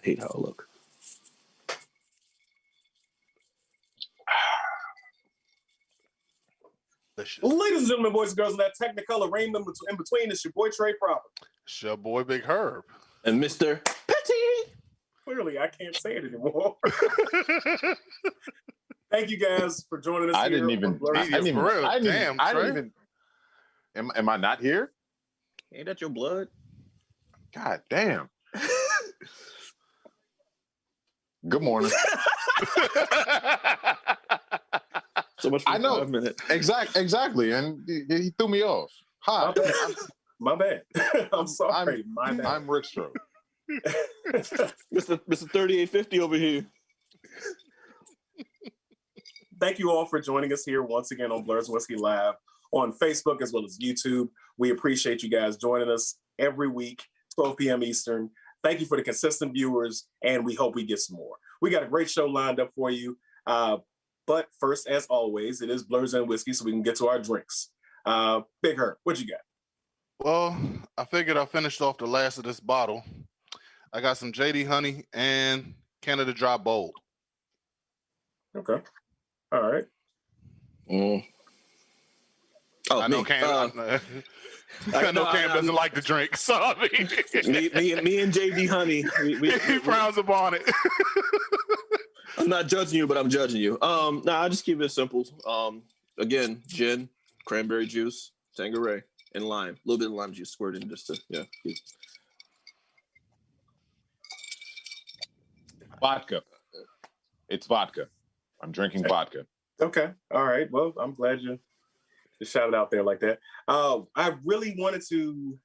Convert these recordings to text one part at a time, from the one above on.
I hate how I look. Ladies and gentlemen, boys and girls, in that Technicolor rainbow in between, it's your boy Trey Proper. It's your boy Big Herb. And Mr. Petty. Clearly, I can't say it anymore. Thank you guys for joining us. I didn't even. Am I not here? Ain't that your blood? God damn. Good morning. So much for I know. 5 minutes. Exactly. And he threw me off. Hi. My bad. I'm sorry. My bad. I'm Rick Stroh. Mr. 3850 over here. Thank you all for joining us here once again on Blerds Whiskey Live on Facebook as well as YouTube. We appreciate you guys joining us every week, 12 p.m. Eastern. Thank you for the consistent viewers, and we hope we get some more. We got a great show lined up for you. But first, as always, it is Blerds and Whiskey, so we can get to our drinks. Big Herb, what you got? Well, I figured I finished off the last of this bottle. I got some JD Honey and Canada Dry Bold. Okay. All right. Oh, I know Cam. I know Cam doesn't like to drink, so I mean, me and JD Honey, he frowns upon it. I'm not judging you, but I'm judging you. I just keep it simple. Again, gin, cranberry juice, Tanqueray, and lime. A little bit of lime juice squirted in just to Vodka. It's vodka. I'm drinking vodka. Okay. All right. Well, I'm glad you shouted out there like that. I really wanted to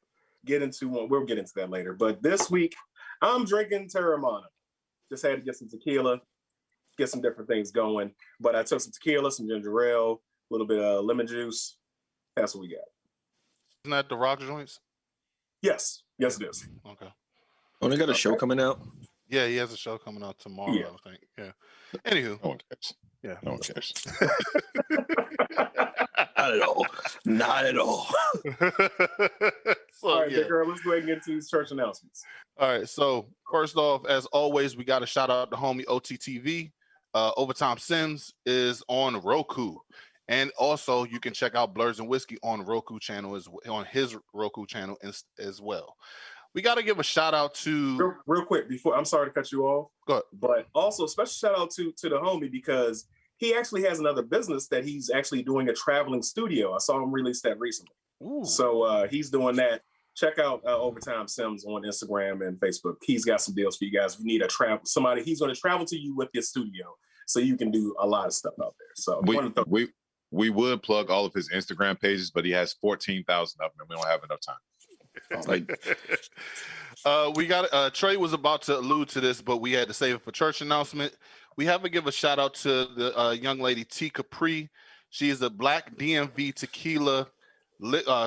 get into one. We'll get into that later. But this week, I'm drinking Terramana. Just had to get some tequila, get some different things going. But I took some tequila, some ginger ale, a little bit of lemon juice. That's what we got. Isn't that the rock joints? Yes. Yes, it is. Okay. Oh, they got a show coming out? Yeah, he has a show coming out tomorrow, Yeah. I think. Yeah. Anywho. No one cares. Yeah. No one cares. Not at all. Not at all. So, all right, yeah. Big Girl, let's go ahead and get into these church announcements. All right. So first off, as always, we got to shout out to homie OTTV. Overtime Sims is on Roku. And also you can check out Blerds and Whiskey on Roku channel on his Roku channel as well. We got to give a shout out to real quick before. I'm sorry to cut you off. Go ahead. But also special shout out to the homie because he actually has another business that he's actually doing a traveling studio. I saw him release that recently. Ooh. So he's doing that. Check out Overtime Sims on Instagram and Facebook. He's got some deals for you guys. If you need somebody, he's going to travel to you with your studio so you can do a lot of stuff out there. So we would plug all of his Instagram pages, but he has 14,000 of them and we don't have enough time. We got Trey was about to allude to this, but we had to save it for church announcement. We have to give a shout out to the young lady T Capri. She is a black DMV tequila.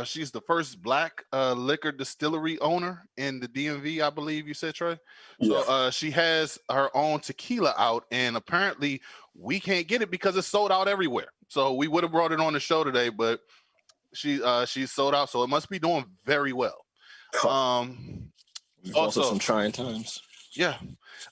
She's the first black liquor distillery owner in the DMV, I believe you said, Trey. Yes. So she has her own tequila out, and apparently we can't get it because it's sold out everywhere. So we would have brought it on the show today, but she's sold out, so it must be doing very well. Also some trying times. Yeah.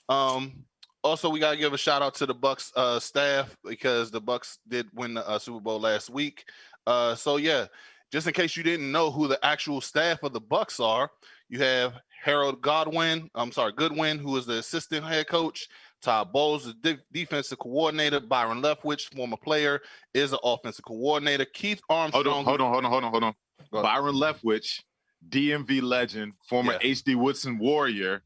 Also, we gotta give a shout out to the Bucks staff because the Bucks did win the Super Bowl last week. So yeah, just in case you didn't know who the actual staff of the Bucks are, you have Harold Goodwin, who is the assistant head coach. Todd Bowles, the defensive coordinator. Byron Leftwich, former player, is an offensive coordinator. Keith Armstrong. Hold on. Byron Leftwich, DMV legend, former H.D. Woodson Warrior,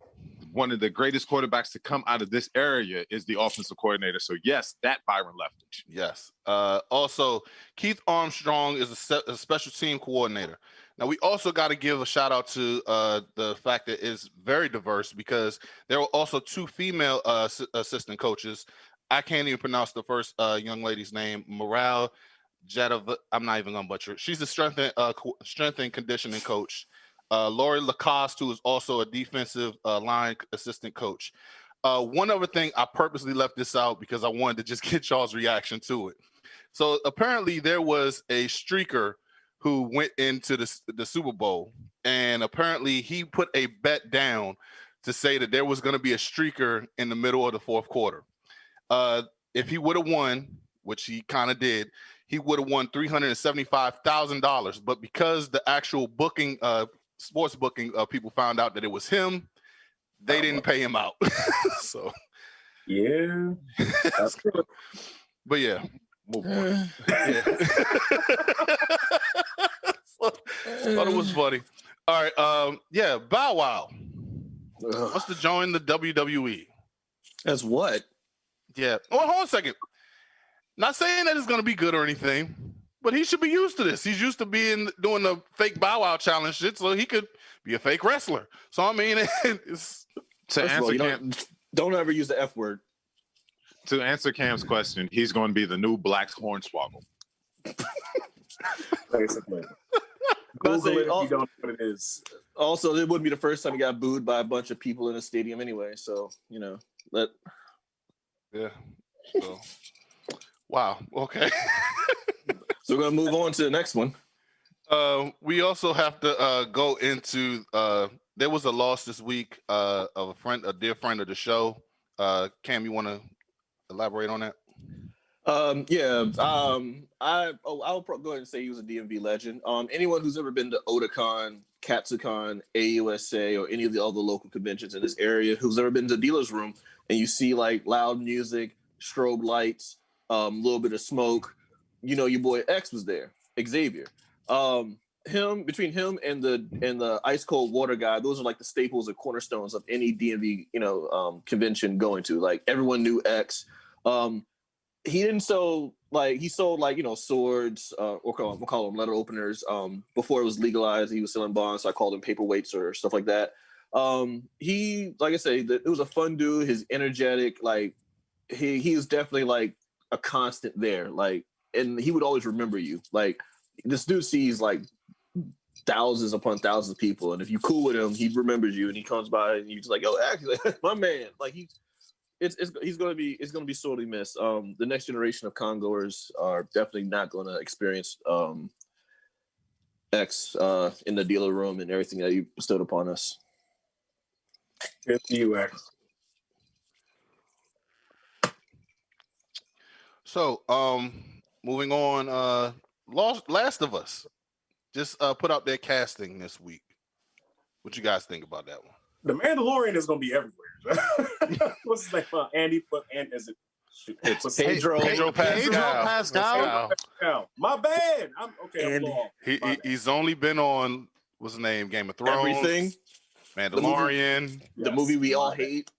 one of the greatest quarterbacks to come out of this area, is the offensive coordinator. So yes, that Byron Leftwich. Yes. Also, Keith Armstrong is a special team coordinator. Now, we also got to give a shout out to the fact that it's very diverse because there were also two female assistant coaches. I can't even pronounce the first young lady's name, Morale Jetta. I'm not even going to butcher it. She's a strength and conditioning coach. Lori Lacoste, who is also a defensive line assistant coach. One other thing, I purposely left this out because I wanted to just get y'all's reaction to it. So apparently there was a streaker who went into the Super Bowl, and apparently he put a bet down to say that there was going to be a streaker in the middle of the fourth quarter. If he would have won, which he kind of did, he would have won $375,000. But because the actual booking, sports booking people found out that it was him, they didn't pay him out. So yeah, that's true. But yeah, move on. Yeah. Thought it was funny. All right, yeah, Bow Wow wants to join the WWE. As what? Yeah. Oh, hold on a second. Not saying that it's going to be good or anything, but he should be used to this. He's used to doing the fake Bow Wow challenge shit, so he could be a fake wrestler. So I mean, it's To answer don't ever use the F word. To answer Cam's question, he's going to be the new Black Hornswoggle. Basically. Google it if you don't know what it is. Also, it wouldn't be the first time he got booed by a bunch of people in a stadium anyway. So, yeah. So, wow. Okay. So we're going to move on to the next one. We also have to go into there was a loss this week of a dear friend of the show. Cam, you want to elaborate on that? I'll go ahead and say he was a DMV legend. Anyone who's ever been to Otakon, Katsucon, AUSA, or any of the other local conventions in this area, who's ever been to the dealer's room and you see like loud music, strobe lights, little bit of smoke, your boy X was there, Xavier. Between him and the ice cold water guy, those are like the staples or cornerstones of any DMV convention going to. Like everyone knew X. He didn't sell he sold swords we'll call them letter openers. Before it was legalized, he was selling bonds, so I called them paperweights or stuff like that. He, like I say, it was a fun dude. He's energetic. Like he was definitely like a constant there. Like, and he would always remember you. Like this dude sees like thousands upon thousands of people, and if you cool with him, he remembers you, and he comes by and you're just like, oh, actually, my man. Like it's gonna be sorely missed. The next generation of congoers are definitely not gonna experience X in the dealer room and everything that he bestowed upon us. Good to you, X. So, moving on, Last of Us just put out their casting this week. What you guys think about that one? The Mandalorian is going to be everywhere. What's his name? Andy, and is it? It's Pedro Pascal. My bad. I'm He's only been on what's his name? Game of Thrones. Everything. Mandalorian. The movie we all hate.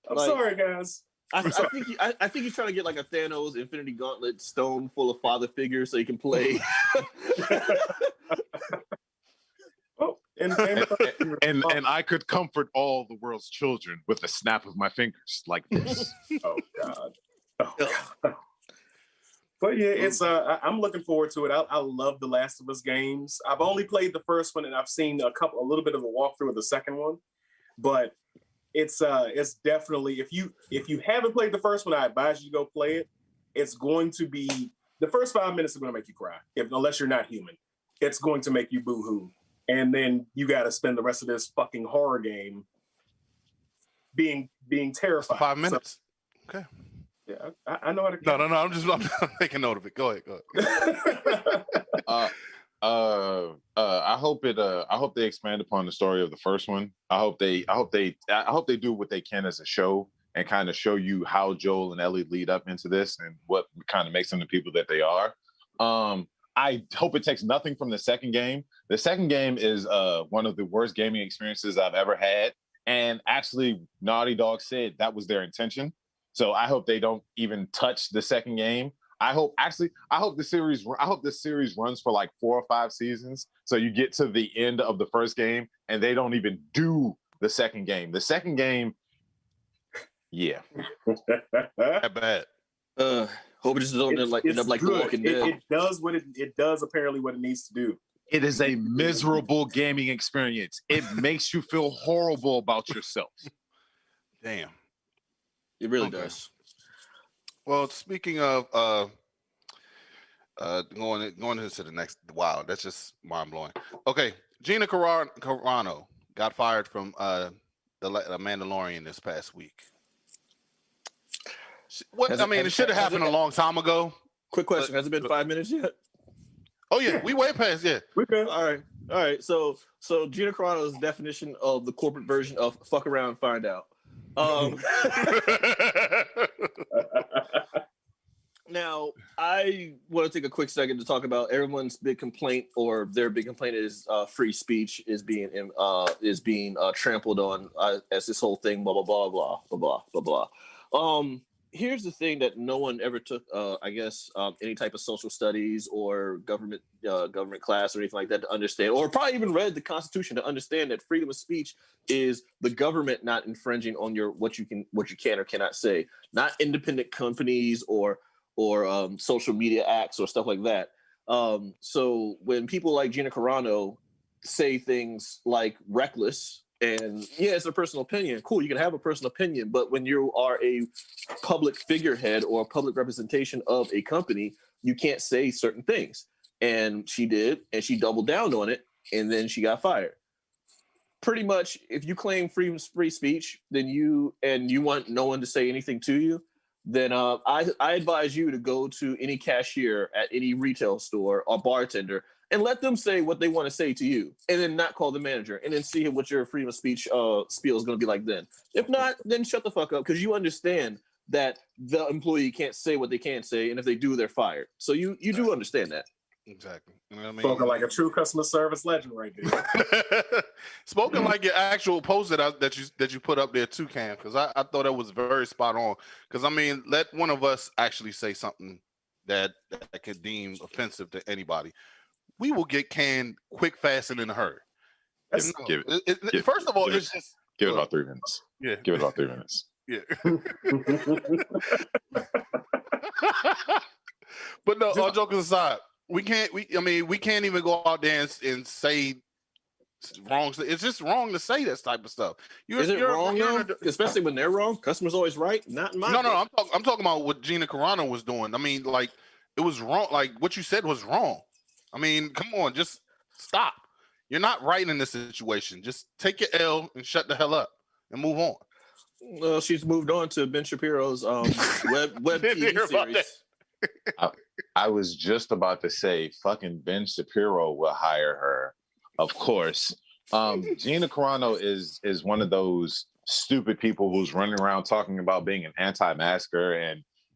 I'm sorry, guys. I think he's trying to get like a Thanos Infinity Gauntlet stone full of father figures so he can play. And I could comfort all the world's children with a snap of my fingers like this. Oh God. But yeah, it's I'm looking forward to it. I love the Last of Us games. I've only played the first one and I've seen a little bit of a walkthrough of the second one. But it's definitely, if you haven't played the first one, I advise you to go play it. It's going to be, the first 5 minutes are going to make you cry, unless you're not human. It's going to make you boo-hoo. And then you got to spend the rest of this fucking horror game being terrified. 5 minutes. So, okay. Yeah, I know how to. No. I'm making note of it. Go ahead. I hope they expand upon the story of the first one. I hope they do what they can as a show and kind of show you how Joel and Ellie lead up into this and what kind of makes them the people that they are. I hope it takes nothing from the second game. The second game is one of the worst gaming experiences I've ever had. And actually, Naughty Dog said that was their intention. So I hope they don't even touch the second game. I hope the series runs for like 4 or 5 seasons. So you get to the end of the first game and they don't even do the second game. The second game, yeah. That bad. Hope it just don't end up like The Walking Dead. It does apparently what it needs to do. It is a miserable gaming experience. It makes you feel horrible about yourself. Damn. It really does. Well, speaking of going into the next, wow, that's just mind blowing. Okay, Gina Carano got fired from the Mandalorian this past week. What Has I it- mean, has- it should have has happened it- a long time ago. Quick question: has it been 5 minutes yet? Oh yeah, we way past. Yeah, We good. All right. So Gina Carano's definition of the corporate version of "fuck around, find out." Now, I want to take a quick second to talk about everyone's big complaint, or their big complaint is free speech is being trampled on as this whole thing, blah blah blah blah blah blah blah blah. Here's the thing that no one ever took, any type of social studies or government class or anything like that to understand, or probably even read the Constitution to understand that freedom of speech is the government not infringing on what you can or cannot say, not independent companies or social media acts or stuff like that. So when people like Gina Carano say things like reckless, and yeah, it's a personal opinion. Cool, you can have a personal opinion, but when you are a public figurehead or a public representation of a company, you can't say certain things. And she did, and she doubled down on it, and then she got fired. Pretty much, if you claim free speech, then you want no one to say anything to you, then I advise you to go to any cashier at any retail store or bartender and let them say what they want to say to you, and then not call the manager, and then see what your freedom of speech spiel is going to be like then. If not, then shut the fuck up, because you understand that the employee can't say what they can't say, and if they do, they're fired. So you do understand that. exactly. You know what I mean? Spoken like a true customer service legend right there. Spoken like your actual post that you put up there too, Cam, because I thought that was very spot on. Because I mean, let one of us actually say something that could deem offensive to anybody. We will get canned quick, fast, and in a hurry. That's- First of all, it's just Give it about 3 minutes. yeah, Give it about 3 minutes. yeah. But no, all jokes aside, we can't even go out there and say wrong. It's just wrong to say this type of stuff. Is it wrong, though? Especially when they're wrong. Customer's always right. Not in my book. No. I'm talking about what Gina Carano was doing. I mean, like, it was wrong. Like, what you said was wrong. I mean, come on, just stop. You're not right in this situation. Just take your L and shut the hell up and move on. Well, she's moved on to Ben Shapiro's web TV series. I was just about to say, fucking Ben Shapiro will hire her, of course. Gina Carano is one of those stupid people who's running around talking about being an anti-masker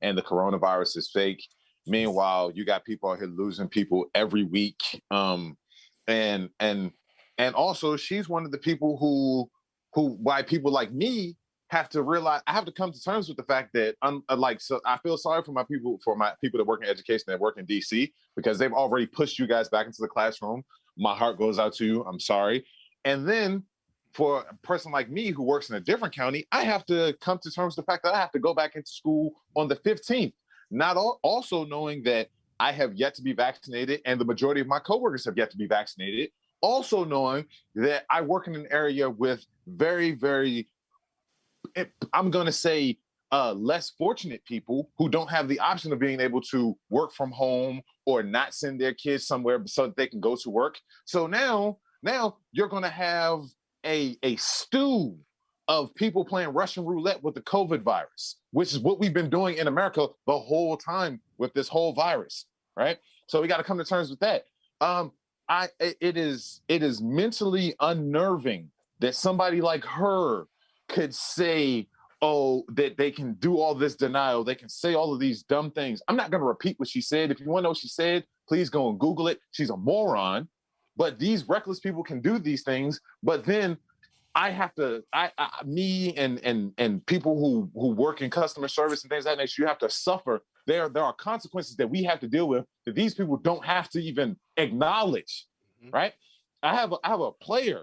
and the coronavirus is fake. Meanwhile, you got people out here losing people every week. And also she's one of the people who why people like me have to realize, I have to come to terms with the fact that so I feel sorry for my people that work in education, that work in DC, because they've already pushed you guys back into the classroom. My heart goes out to you. I'm sorry. And then for a person like me who works in a different county, I have to come to terms with the fact that I have to go back into school on the 15th. Also knowing that I have yet to be vaccinated and the majority of my coworkers have yet to be vaccinated. Also knowing that I work in an area with very, very, I'm going to say, less fortunate people who don't have the option of being able to work from home or not send their kids somewhere so that they can go to work. So now you're going to have a stew of people playing Russian roulette with the COVID virus, which is what we've been doing in America the whole time with this whole virus, right? So we got to come to terms with that. It is mentally unnerving that somebody like her could say, oh, that they can do all this denial, they can say all of these dumb things. I'm not going to repeat what she said. If you want to know what she said, please go and Google it. She's a moron. But these reckless people can do these things. But then I have to, me and people who work in customer service and things like that, you have to suffer. There are consequences that we have to deal with that these people don't have to even acknowledge, right? I have a player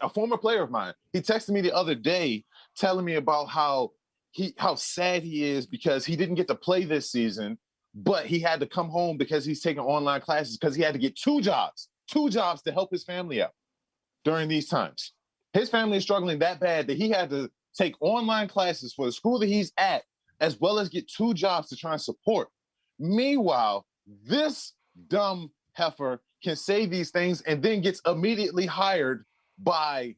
a former player of mine. He texted me the other day telling me about how sad he is because he didn't get to play this season, but he had to come home because he's taking online classes because he had to get two jobs to help his family out during these times. His family is struggling that bad that he had to take online classes for the school that he's at, as well as get two jobs to try and support. Meanwhile, this dumb heifer can say these things and then gets immediately hired by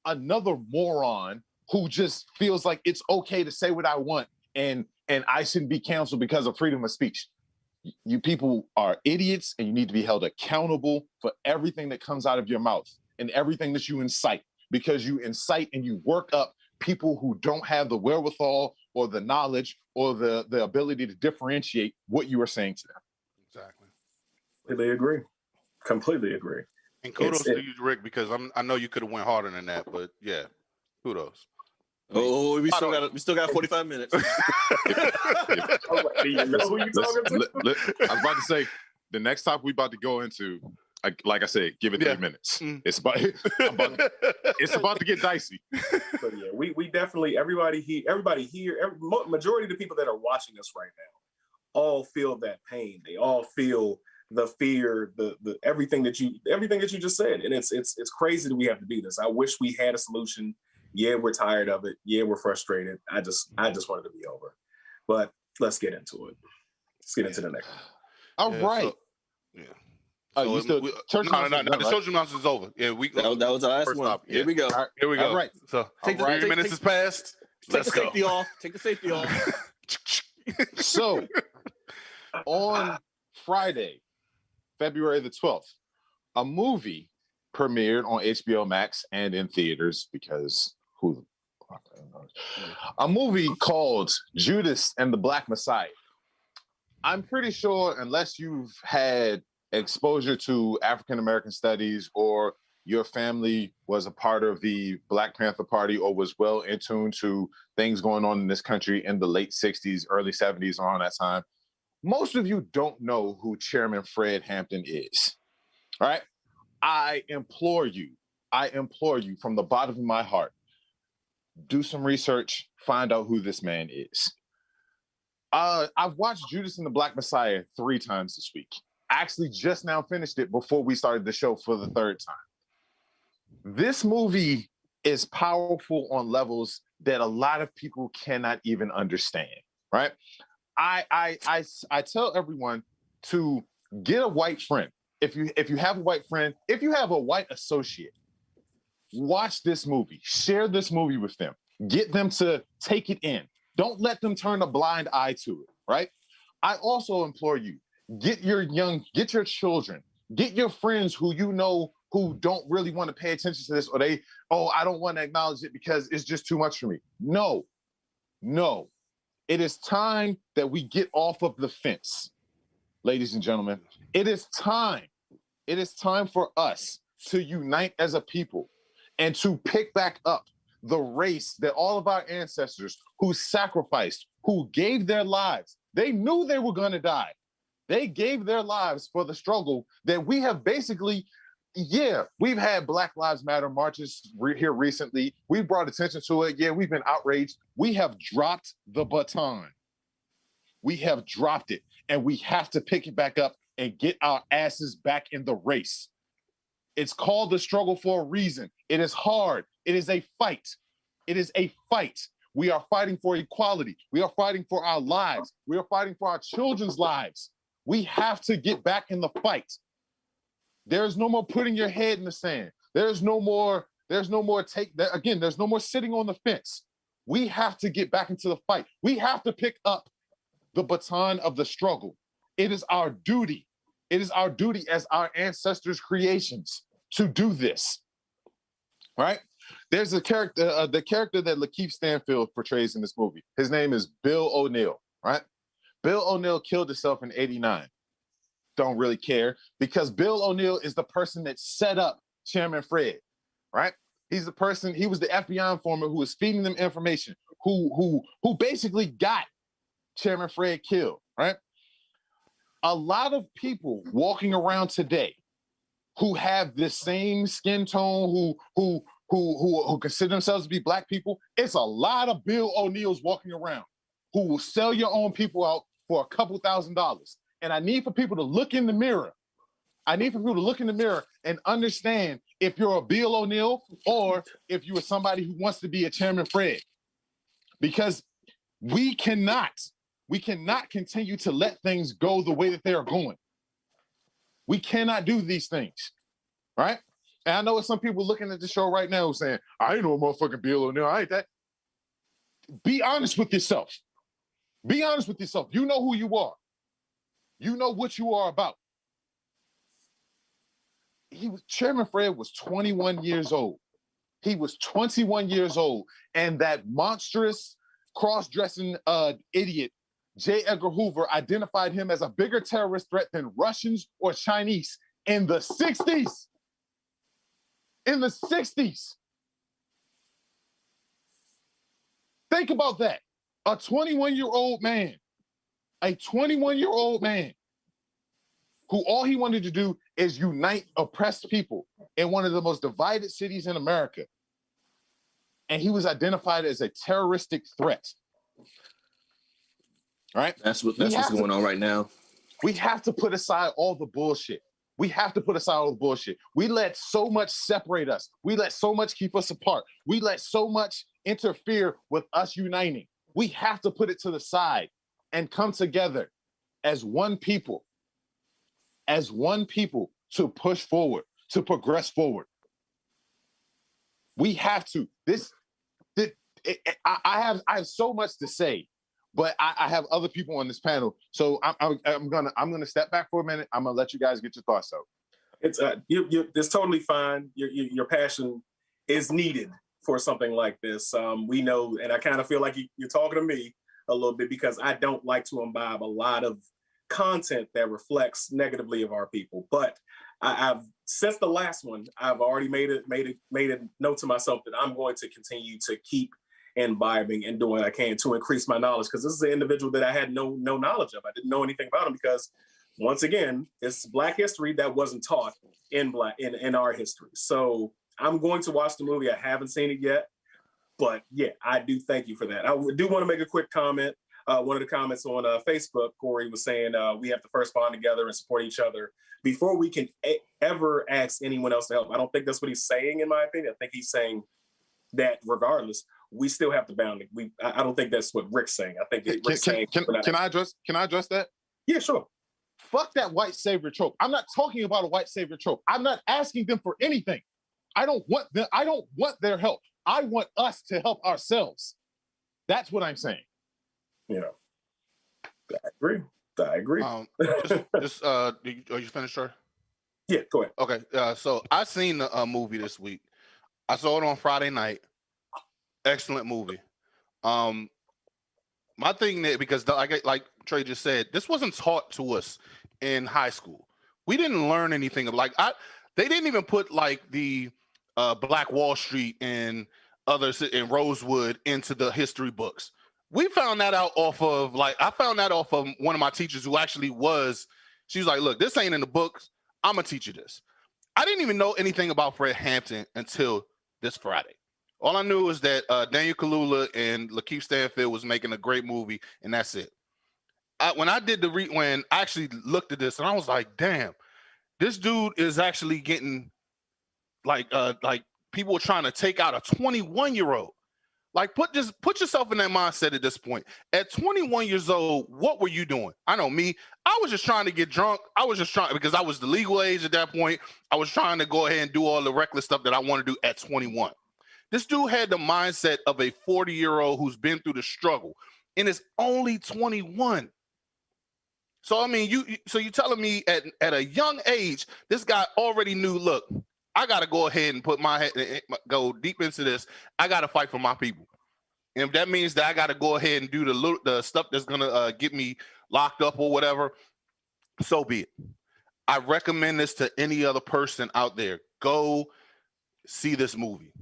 another moron who just feels like it's okay to say what I want and I shouldn't be canceled because of freedom of speech. You people are idiots, and you need to be held accountable for everything that comes out of your mouth and everything that you incite, because you incite and you work up people who don't have the wherewithal or the knowledge or the ability to differentiate what you are saying to them. Exactly. Completely agree. Completely agree. And kudos to you, Rick, because I know you could have went harder than that, but yeah, kudos. Oh, we still got 45 minutes. I was like, do you know who you talking to? I was about to say, the next topic we about to go into, like I said, give it 3 minutes. It's about to get dicey. But yeah, we definitely, everybody here, majority of the people that are watching us right now, all feel that pain. They all feel the fear, the everything that you just said, and it's crazy that we have to do this. I wish we had a solution. Yeah, we're tired of it. Yeah, we're frustrated. I just wanted to be over. But let's get into it. Let's get into the next one. All right. So, yeah. You still church no, the social announcement is over. Yeah, that was the last one. Yeah. Here we go. Here we go. All right. So 3 minutes has passed. Take the safety off. Take the safety off. So on Friday, February the 12th, a movie premiered on HBO Max and in theaters because a movie called Judas and the Black Messiah. I'm pretty sure, unless you've had exposure to African American studies or your family was a part of the Black Panther Party or was well in tune to things going on in this country in the late 60s, early 70s, around that time, most of you don't know who Chairman Fred Hampton is. All right? I implore you from the bottom of my heart, do some research, find out who this man is. I've watched Judas and the Black Messiah 3 times this week. I actually just now finished it before we started the show for the 3rd time. This movie is powerful on levels that a lot of people cannot even understand, right? I tell everyone to get a white friend. If you have a white friend, if you have a white associate, watch this movie. Share this movie with them. Get them to take it in. Don't let them turn a blind eye to it, right? I also implore you, get your children, get your friends who you know who don't really want to pay attention to this, or I don't want to acknowledge it because it's just too much for me. No. It is time that we get off of the fence, ladies and gentlemen. It is time. It is time for us to unite as a people and to pick back up the race that all of our ancestors who sacrificed, who gave their lives, they knew they were going to die. They gave their lives for the struggle that we have basically, we've had Black Lives Matter marches here recently. We brought attention to it. Yeah, we've been outraged. We have dropped the baton. We have dropped it, and we have to pick it back up and get our asses back in the race. It's called the struggle for a reason. It is hard. It is a fight. It is a fight. We are fighting for equality. We are fighting for our lives. We are fighting for our children's lives. We have to get back in the fight. There's no more putting your head in the sand. There's no more there's no more sitting on the fence. We have to get back into the fight. We have to pick up the baton of the struggle. It is our duty. It is our duty as our ancestors' creations to do this. Right? There's a character, the character that Lakeith Stanfield portrays in this movie. His name is Bill O'Neill, right? Bill O'Neill killed himself in '89. Don't really care, because Bill O'Neill is the person that set up Chairman Fred, right? He's the person, he was the FBI informant who was feeding them information, who basically got Chairman Fred killed, right? A lot of people walking around today who have this same skin tone, who consider themselves to be Black people, it's a lot of Bill O'Neills walking around who will sell your own people out for a couple $1,000s. And I need for people to look in the mirror. I need for people to look in the mirror and understand if you're a Bill O'Neill or if you are somebody who wants to be a Chairman Fred. Because we cannot continue to let things go the way that they are going. We cannot do these things, right? And I know some people looking at the show right now saying, I ain't no motherfucking Bill O'Neal. I ain't that. Be honest with yourself. Be honest with yourself. You know who you are. You know what you are about. Chairman Fred was 21 years old. He was 21 years old. And that monstrous cross-dressing idiot, J. Edgar Hoover, identified him as a bigger terrorist threat than Russians or Chinese in the 60s. In the 60s. Think about that. A 21-year-old man, who all he wanted to do is unite oppressed people in one of the most divided cities in America. And he was identified as a terroristic threat. Right? That's what's going on right now. We have to put aside all the bullshit. We have to put aside all the bullshit. We let so much separate us. We let so much keep us apart. We let so much interfere with us uniting. We have to put it to the side and come together as one people to push forward, to progress forward. We have to. I have so much to say, but I have other people on this panel, so I'm gonna step back for a minute. I'm gonna let you guys get your thoughts out. It's totally fine. Your passion is needed for something like this. We know, and I kind of feel like you're talking to me a little bit because I don't like to imbibe a lot of content that reflects negatively of our people. But I've since the last one, I've already made a note to myself that I'm going to continue to keep imbibing and doing what I can to increase my knowledge, because this is an individual that I had no knowledge of. I didn't know anything about him because, once again, it's Black history that wasn't taught in our history. So I'm going to watch the movie. I haven't seen it yet, but yeah, I do thank you for that. I do want to make a quick comment. One of the comments on Facebook, Corey was saying we have to first bond together and support each other before we can ever ask anyone else to help. I don't think that's what he's saying, in my opinion. I think he's saying that regardless, we still have to bound. I don't think that's what Rick's saying. I think Rick's saying. Can I address that? Yeah, sure. Fuck that white savior trope. I'm not talking about a white savior trope. I'm not asking them for anything. I don't want their help. I want us to help ourselves. That's what I'm saying. Yeah, I agree. Are you finished, sir? Yeah, go ahead. Okay, so I seen the movie this week. I saw it on Friday night. Excellent movie. My thing there, because like Trey just said, this wasn't taught to us in high school. We didn't learn anything they didn't even put like the Black Wall Street and others in Rosewood into the history books. We found that out I found that off of one of my teachers who actually she was like, look, this ain't in the books. I'm gonna teach you this. I didn't even know anything about Fred Hampton until this Friday. All I knew was that Daniel Kaluuya and Lakeith Stanfield was making a great movie, and that's it. When I actually looked at this, and I was like, damn, this dude is actually getting like people are trying to take out a 21-year-old. Like, put yourself in that mindset at this point. At 21 years old, what were you doing? I know me. I was just trying to get drunk. Because I was the legal age at that point. I was trying to go ahead and do all the reckless stuff that I want to do at 21. This dude had the mindset of a 40-year-old who's been through the struggle and is only 21. So, I mean, you're telling me at a young age, this guy already knew, look, I got to go ahead and put my head, go deep into this. I got to fight for my people. And if that means that I got to go ahead and do the stuff that's going to get me locked up or whatever, so be it. I recommend this to any other person out there. Go see this movie.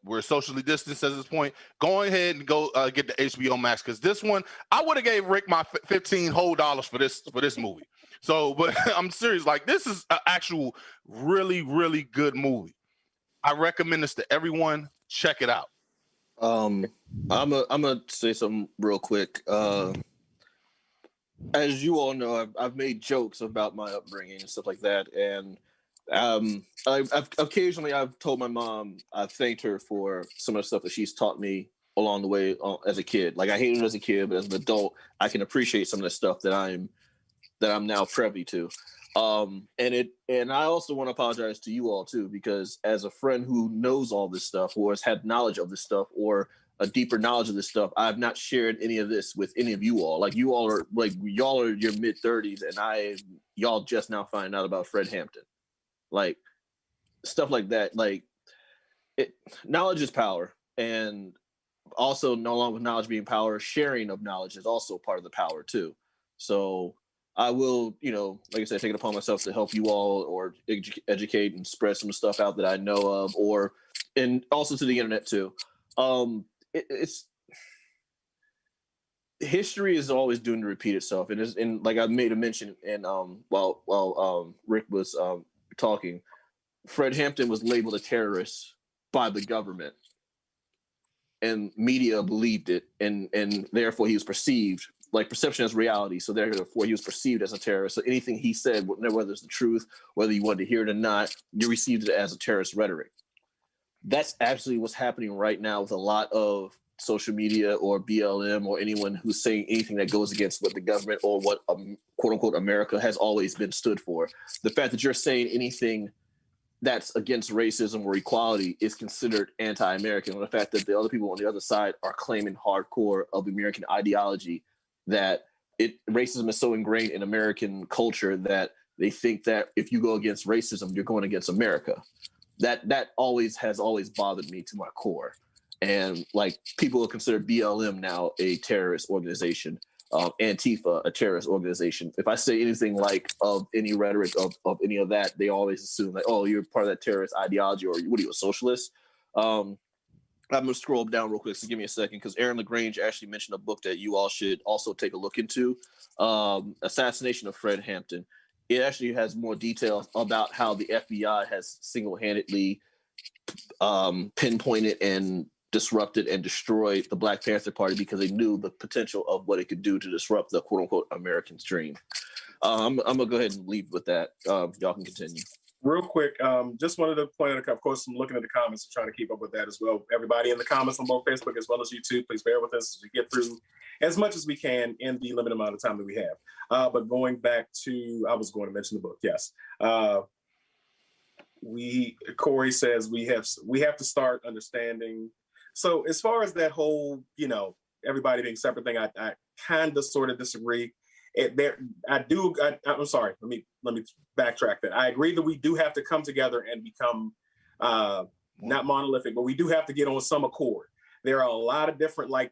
We're socially distanced at this point. Go ahead and go get the HBO Max, because this one, I would have gave Rick my $15 whole for this movie. So, but I'm serious. Like, this is an actual really, really good movie. I recommend this to everyone. Check it out. I'm gonna say something real quick. As you all know, I've made jokes about my upbringing and stuff like that, and I've occasionally told my mom I've thanked her for some of the stuff that she's taught me along the way as a kid. Like, I hated it as a kid, but as an adult, I can appreciate some of the stuff that I'm now privy to. And I also want to apologize to you all too, because as a friend who knows all this stuff or has had knowledge of this stuff or a deeper knowledge of this stuff, I've not shared any of this with any of you all. Like y'all are your mid-30s, and y'all just now finding out about Fred Hampton, like stuff like that. Like knowledge is power, and also no longer with knowledge being power, sharing of knowledge is also part of the power too. So I will, like I said, take it upon myself to help you all or educate and spread some stuff out that I know of, and also to the internet too. It's history is always doomed to repeat itself, and like I made a mention, and while Rick was talking, Fred Hampton was labeled a terrorist by the government, and media believed it, and therefore he was perceived. Like perception as reality, so therefore he was perceived as a terrorist. So anything he said, whether it's the truth, whether you wanted to hear it or not, you received it as a terrorist rhetoric. That's actually what's happening right now with a lot of social media or BLM or anyone who's saying anything that goes against what the government or what quote unquote America has always been stood for. The fact that you're saying anything that's against racism or equality is considered anti-American. And the fact that the other people on the other side are claiming hardcore of American ideology, that racism is so ingrained in American culture that they think that if you go against racism, you're going against America. That has always bothered me to my core. And like people will consider BLM now a terrorist organization, Antifa a terrorist organization. If I say anything like of any rhetoric of any of that, they always assume like, oh, you're part of that terrorist ideology, or what are you, a socialist? I'm going to scroll down real quick, so give me a second, because Aaron LaGrange actually mentioned a book that you all should also take a look into, Assassination of Fred Hampton. It actually has more details about how the FBI has single-handedly pinpointed and disrupted and destroyed the Black Panther Party because they knew the potential of what it could do to disrupt the quote-unquote American dream. I'm going to go ahead and leave with that. Y'all can continue. Real quick, just wanted to point out, of course, I'm looking at the comments and trying to keep up with that as well. Everybody in the comments on both Facebook as well as YouTube, please bear with us as we get through as much as we can in the limited amount of time that we have. But going back to, I was going to mention the book, yes. Corey says we have to start understanding. So as far as that whole, everybody being separate thing, I kind of sort of disagree. I'm sorry. Let me backtrack that. I agree that we do have to come together and become not monolithic, but we do have to get on some accord. There are a lot of different, like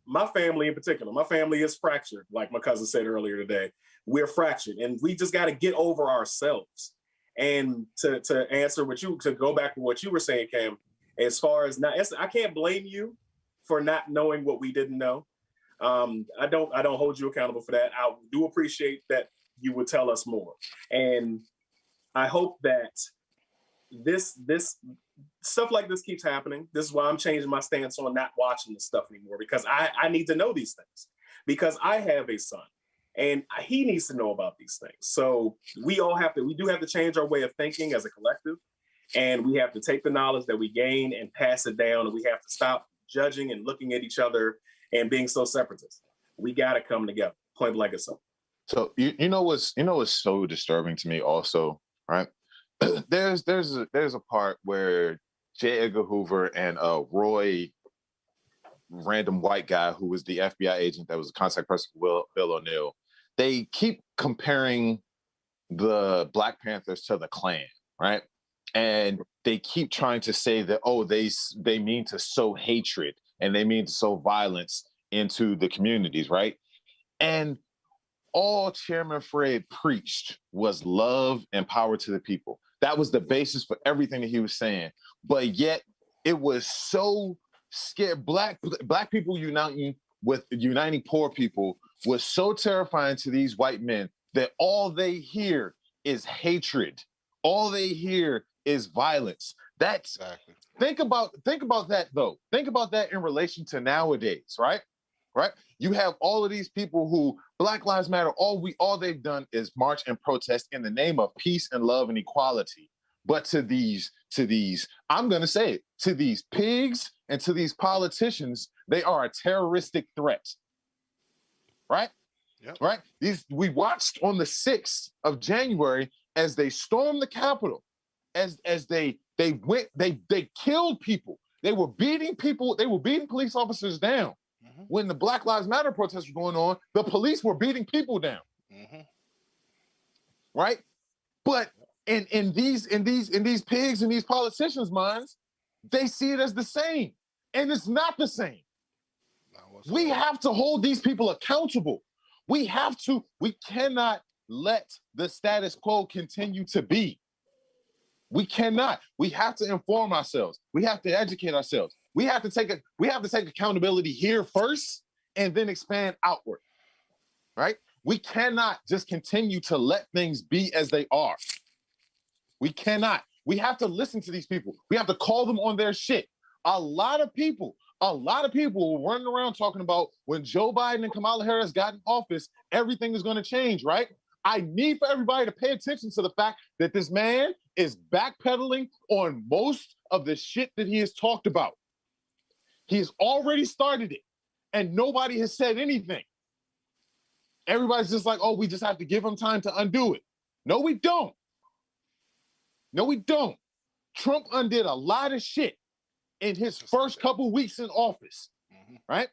my family in particular. My family is fractured, like my cousin said earlier today. We're fractured, and we just got to get over ourselves. And to answer to go back to what you were saying, Cam, as far as I can't blame you for not knowing what we didn't know. I don't hold you accountable for that. I do appreciate that you would tell us more. And I hope that this stuff like this keeps happening. This is why I'm changing my stance on not watching this stuff anymore, because I need to know these things, because I have a son and he needs to know about these things. So we do have to change our way of thinking as a collective, and we have to take the knowledge that we gain and pass it down, and we have to stop judging and looking at each other and being so separatist. We got to come together, point blank and so. So you know what's so disturbing to me also, right? There's a part where J. Edgar Hoover and Roy, random white guy who was the FBI agent that was a contact person for Bill O'Neill, they keep comparing the Black Panthers to the Klan, right? And they keep trying to say that, oh, they mean to sow hatred and they mean to sow violence into the communities, right? And all Chairman Fred preached was love and power to the people. That was the basis for everything that he was saying. But yet it was so scared. Black people uniting poor people was so terrifying to these white men that all they hear is hatred. All they hear is violence. That's exactly. Think about that though. Think about that in relation to nowadays, right? Right? You have all of these people who Black Lives Matter, all they've done is march and protest in the name of peace and love and equality. But to these, I'm gonna say it, to these pigs and to these politicians, they are a terroristic threat. Right? right? We watched on the 6th of January as they stormed the Capitol, as they killed people. They were beating people. They were beating police officers down. Mm-hmm. When the Black Lives Matter protests were going on, the police were beating people down. Mm-hmm. Right? But in these pigs and these politicians' minds, they see it as the same. And it's not the same. We have to hold these people accountable. We cannot let the status quo continue to be. We cannot. We have to inform ourselves. We have to educate ourselves. We have to take accountability here first and then expand outward. Right? We cannot just continue to let things be as they are. We cannot. We have to listen to these people. We have to call them on their shit. A lot of people were running around talking about when Joe Biden and Kamala Harris got in office, everything is going to change, right? I need for everybody to pay attention to the fact that this man is backpedaling on most of the shit that he has talked about. He's already started it, and nobody has said anything. Everybody's just like, oh, we just have to give him time to undo it. No, we don't. No, we don't. Trump undid a lot of shit in his first couple weeks in office, right?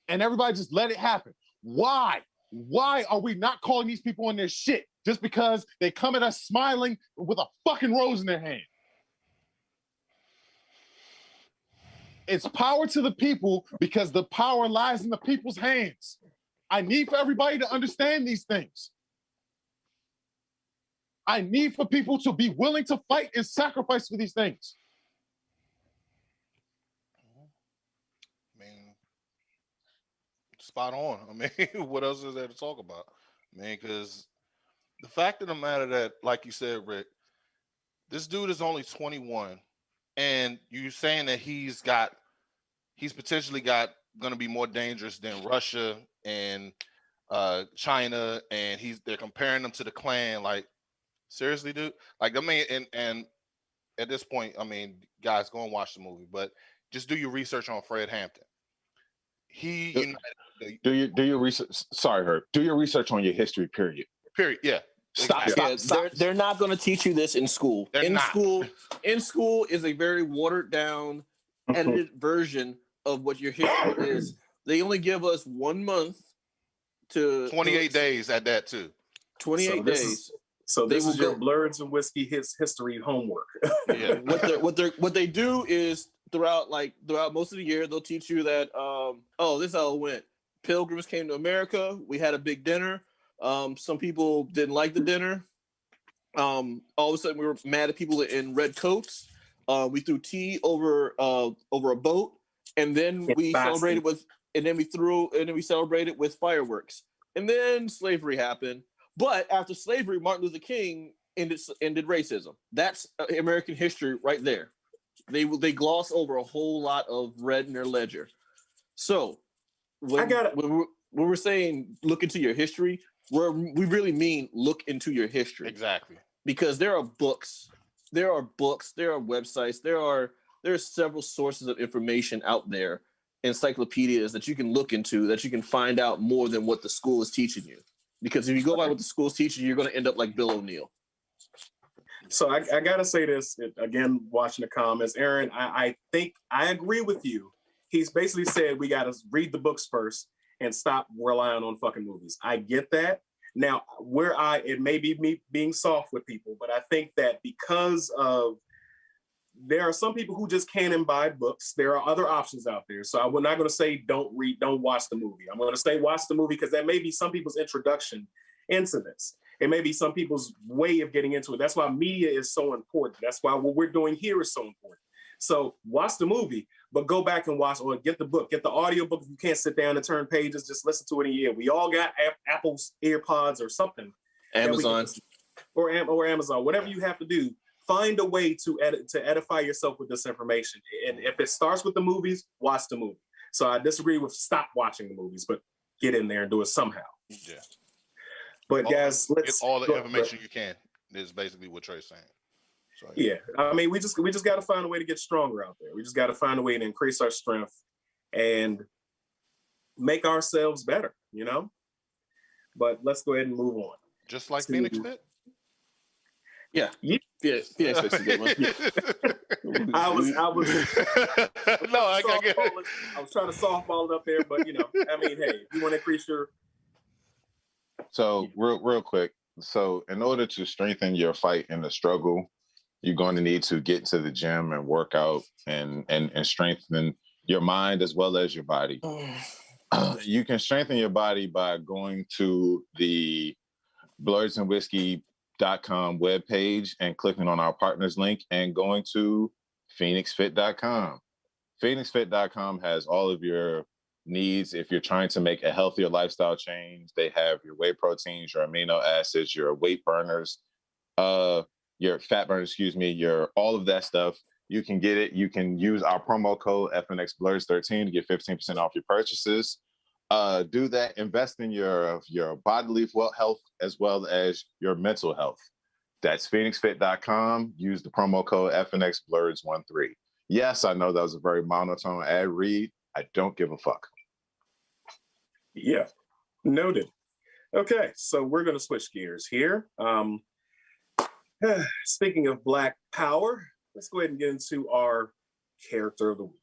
And everybody just let it happen. Why? Why are we not calling these people on their shit just because they come at us smiling with a fucking rose in their hand? It's power to the people because the power lies in the people's hands. I need for everybody to understand these things. I need for people to be willing to fight and sacrifice for these things. I mean, spot on. I mean, what else is there to talk about? I mean, because the fact of the matter that, like you said, Rick, this dude is only 21, and you're saying that he's potentially going to be more dangerous than Russia and China, and they're comparing them to the Klan. Like, seriously, dude? Like, I mean, and at this point, I mean, guys, go and watch the movie, but just do your research on Fred Hampton. Do your research. Sorry, Herb. Do your research on your history. Period. Yeah. Stop. They're not going to teach you this in school. In school is a very watered down, edited version of what your history is. They only give us 1 month to 28 days at that too. 28 days. So this is your Blerds and Whiskey history homework. Yeah. What they do is throughout most of the year they'll teach you that this is how it went. Pilgrims came to America. We had a big dinner. Some people didn't like the dinner. All of a sudden we were mad at people in red coats. We threw tea over a boat, and then we celebrated with fireworks. And then slavery happened. But after slavery, Martin Luther King ended racism. That's American history right there. They gloss over a whole lot of red in their ledger. So when we're saying look into your history, we really mean look into your history. Exactly. Because there are books, there are websites, there are several sources of information out there, encyclopedias that you can look into, that you can find out more than what the school is teaching you. Because if you go by what the school's teaching, you're going to end up like Bill O'Neill. So I got to say this, again, watching the comments. Aaron, I think I agree with you. He's basically said we got to read the books first and stop relying on fucking movies. I get that. Now, it may be me being soft with people, but I think that because of there are some people who just can't imbibe books. There are other options out there. So I'm not going to say don't watch the movie. I'm going to say watch the movie because that may be some people's introduction into this. It may be some people's way of getting into it. That's why media is so important. That's why what we're doing here is so important. So watch the movie, but go back and watch or get the book, get the audio book. If you can't sit down and turn pages, just listen to it in a year. We all got Apple's AirPods or something. Amazon. Or Amazon, whatever you have to do. Find a way to edify yourself with this information. And if it starts with the movies, watch the movie. So I disagree with stop watching the movies, but get in there and do it somehow. Yeah. But guys, let's get all the information you can. Is basically what Trey's saying. So, yeah, I mean, we just got to find a way to get stronger out there. We just got to find a way to increase our strength and make ourselves better. You know, But let's go ahead and move on. Just like Phoenix Fit? Yeah. Yeah. Phoenix Fit's a good one. I was No, I get it. I was trying to softball it up there, but you know, I mean, hey, if you want to increase your So real quick. So in order to strengthen your fight in the struggle, you're going to need to get to the gym and work out and strengthen your mind as well as your body. You can strengthen your body by going to the blerdsandwhiskey.com webpage and clicking on our partners link and going to phoenixfit.com. Phoenixfit.com has all of your needs. If you're trying to make a healthier lifestyle change, they have your whey proteins, your amino acids, your weight burners, your fat burners, your all of that stuff. You can get it. You can use our promo code FNXBlerds13 to get 15% off your purchases. Do that. Invest in your bodily health as well as your mental health. That's phoenixfit.com. Use the promo code FNXBlerds13. Yes, I know that was a very monotone ad read. I don't give a fuck. Yeah, noted. Okay, so we're going to switch gears here. Speaking of Black Power, let's go ahead and get into our character of the week.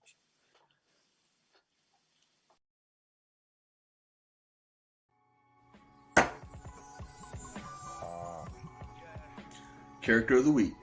Character of the week.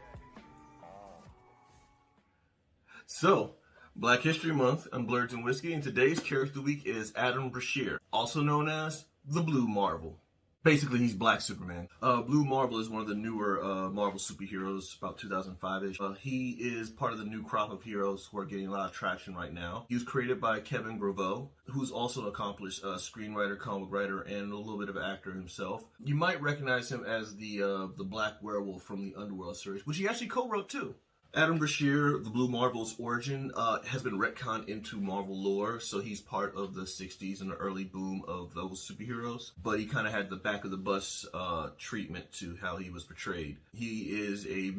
So, Black History Month and Blerds and Whiskey, and today's character of the week is Adam Brashear, also known as the Blue Marvel. Basically, he's Black Superman. Blue Marvel is one of the newer Marvel superheroes, about 2005-ish. He is part of the new crop of heroes who are getting a lot of traction right now. He was created by Kevin Graveau, who's also an accomplished screenwriter, comic writer, and a little bit of an actor himself. You might recognize him as the Black Werewolf from the Underworld series, which he actually co-wrote too. Adam Brashear, the Blue Marvel's origin, has been retconned into Marvel lore, so he's part of the 60s and the early boom of those superheroes, but he kind of had the back of the bus treatment to how he was portrayed. He is a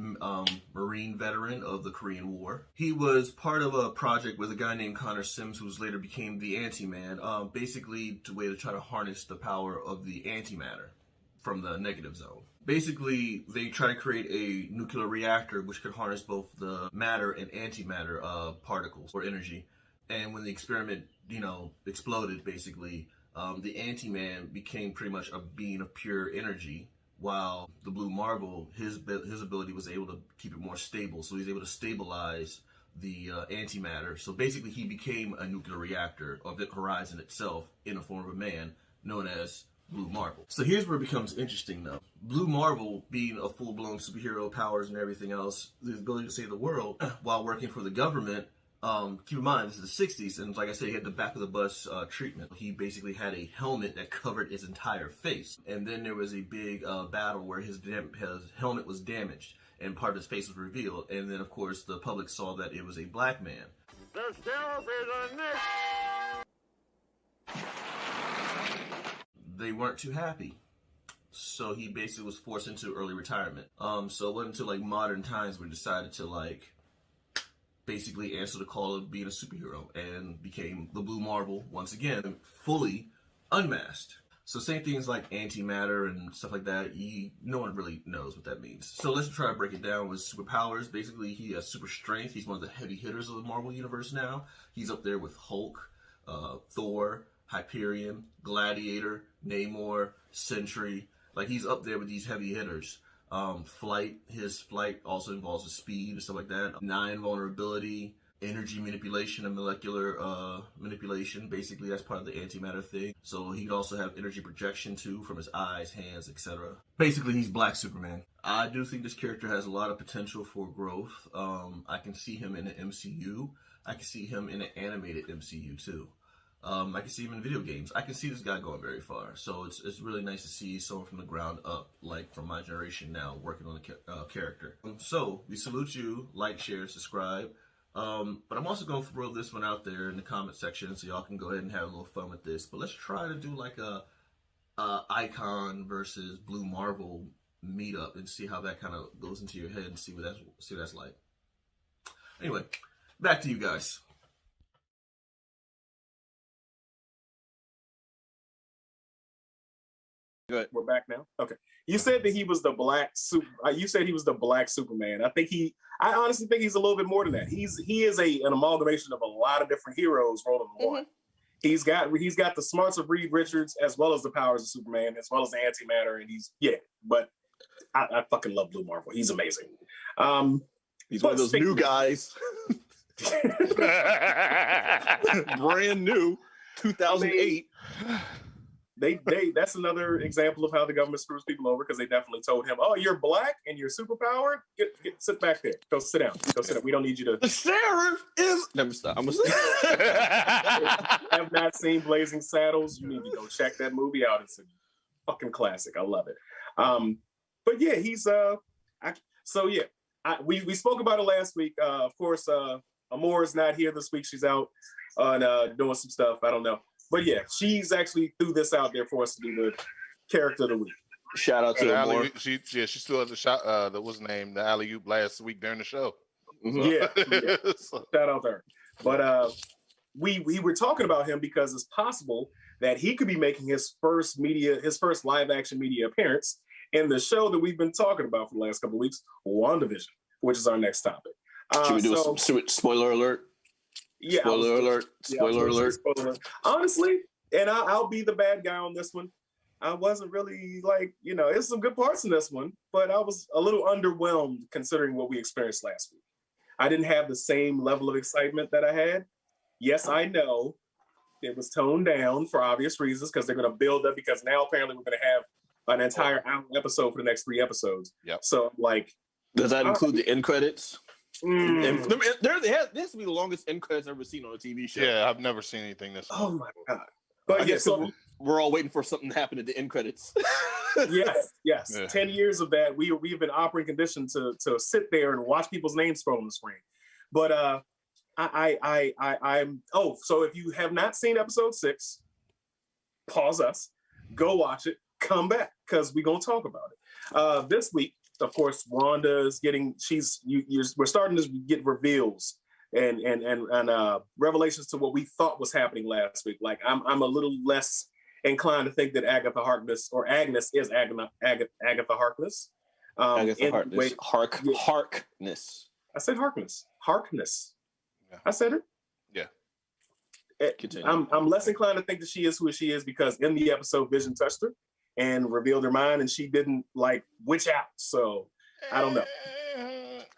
Marine veteran of the Korean War. He was part of a project with a guy named Connor Sims, who later became the Anti-Man, basically a way to try to harness the power of the antimatter from the negative zone. Basically, they try to create a nuclear reactor which could harness both the matter and antimatter particles or energy. And when the experiment, exploded, basically, the Anti-Man became pretty much a being of pure energy, while the Blue Marvel, his ability was able to keep it more stable. So he's able to stabilize the antimatter. So basically, he became a nuclear reactor of the horizon itself in the form of a man known as Blue Marvel. So here's where it becomes interesting though. Blue Marvel, being a full-blown superhero, powers and everything else, the ability to save the world while working for the government. Keep in mind, this is the 60s, and like I said, he had the back of the bus treatment. He basically had a helmet that covered his entire face. And then there was a big battle where his helmet was damaged and part of his face was revealed. And then, of course, the public saw that it was a black man. The sheriff is a nigger! They weren't too happy. So he basically was forced into early retirement. So it wasn't until like modern times when he decided to basically answer the call of being a superhero and became the Blue Marvel once again, fully unmasked. So saying things like antimatter and stuff like that, no one really knows what that means. So let's try to break it down with superpowers. Basically, he has super strength. He's one of the heavy hitters of the Marvel Universe now. He's up there with Hulk, Thor, Hyperion, Gladiator, Namor, Sentry. He's up there with these heavy hitters. His flight also involves the speed and stuff like that. 9 vulnerability, energy manipulation and molecular manipulation. Basically, that's part of the antimatter thing. So he could also have energy projection too from his eyes, hands, etc. Basically, he's Black Superman. I do think this character has a lot of potential for growth. I can see him in the MCU. I can see him in an animated MCU too. I can see him in video games. I can see this guy going very far. So it's really nice to see someone from the ground up, from my generation now, working on the character. So we salute you, like, share, subscribe. But I'm also going to throw this one out there in the comment section so y'all can go ahead and have a little fun with this. But let's try to do a Icon versus Blue Marvel meetup and see how that kind of goes into your head and see what that's like. Anyway, back to you guys. Good. We're back now. Okay. You said that he was the black you said he was the black Superman. I honestly think he's a little bit more than that. He is an amalgamation of a lot of different heroes rolled in one. He's got the smarts of Reed Richards as well as the powers of Superman, as well as the antimatter, and but I fucking love Blue Marvel. He's amazing. He's one of those new guys. Brand new, 2008. That's another example of how the government screws people over, because they definitely told him, "Oh, you're black and you're superpowered. Sit back there. Go sit down. Go sit down. We don't need you to." The sheriff is. Let me stop. I'm gonna have not seen Blazing Saddles, you need to go check that movie out. It's a fucking classic. I love it. But yeah, he's we spoke about it last week. Of course, Amore is not here this week. She's out doing some stuff. I don't know. But yeah, she's actually threw this out there for us to do the character of the week. Shout out to Amore. She still had the shot. What's the name? The alley-oop last week during the show. Yeah. Shout out there. But we were talking about him because it's possible that he could be making his first live action media appearance in the show that we've been talking about for the last couple of weeks, WandaVision, which is our next topic. Should we do a spoiler alert? Yeah. Spoiler alert. Honestly, and I'll be the bad guy on this one. I wasn't really there's some good parts in this one, but I was a little underwhelmed considering what we experienced last week. I didn't have the same level of excitement that I had. Yes, I know it was toned down for obvious reasons, because they're going to build up, because now apparently we're going to have an entire hour episode for the next 3 episodes. Yep. So does that include the end credits? This has to be the longest end credits I've ever seen on a TV show. Yeah, I've never seen anything this long. Oh my God. But so we're all waiting for something to happen at the end credits. Yes. Yeah. 10 years of that. We've been operating conditioned to sit there and watch people's names scroll on the screen. But so if you have not seen episode 6, pause us, go watch it, come back, because we're gonna talk about it. This week, of course, Wanda's we're starting to get reveals and revelations to what we thought was happening last week. Like I'm a little less inclined to think that Agatha Harkness or Agnes is Agatha Harkness. Agatha Harkness. Harkness. I said Harkness. Harkness. Yeah. I said it. Yeah. I'm less inclined to think that she is who she is, because in the episode, Vision touched her and revealed her mind, and she didn't witch out. So I don't know.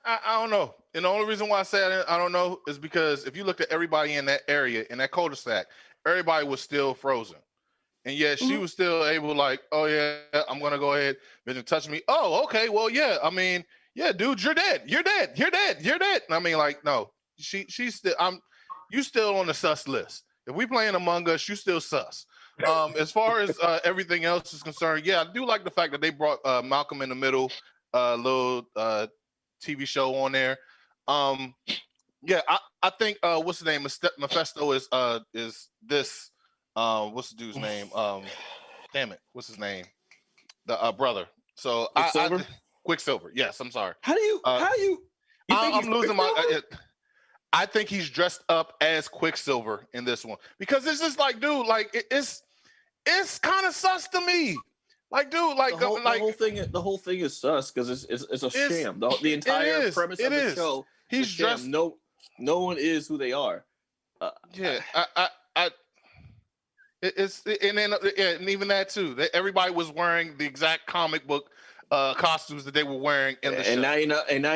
I don't know. And the only reason why I said I don't know is because if you looked at everybody in that area, in that cul-de-sac, everybody was still frozen. And yet she was still able, oh yeah, I'm gonna go ahead. Vision touched me. Oh, okay. Well, yeah. I mean, yeah, dude, you're dead. You're dead. You're dead. You're dead. And I mean, no. She's still. You still on the sus list. If we playing Among Us, you still sus. As far as everything else is concerned, yeah, I do like the fact that they brought Malcolm in the Middle, little TV show on there. Yeah, I think what's the name? Mephisto is this. What's the dude's name? Damn it, what's his name? The brother. So Quicksilver? Quicksilver. Yes, I'm sorry. How do you? I'm losing my. I think he's dressed up as Quicksilver in this one, because it's just dude, it's kind of sus to me. The whole thing is sus, because it's a sham. The entire premise of the show. He's dressed. No one is who they are. And even that too. Everybody was wearing the exact comic book costumes that they were wearing in the show. Now you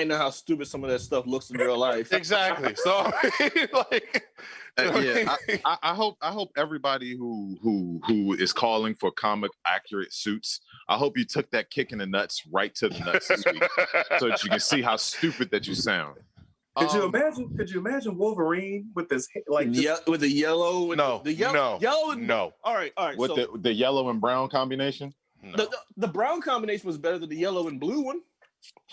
know how stupid some of that stuff looks in real life. Exactly. So I hope everybody who is calling for comic accurate suits, I hope you took that kick in the nuts right to the nuts this week, so that you can see how stupid that you sound. Could you imagine Wolverine with this with the yellow? No. Yellow and no. All right. With the yellow and brown combination. No. The brown combination was better than the yellow and blue one.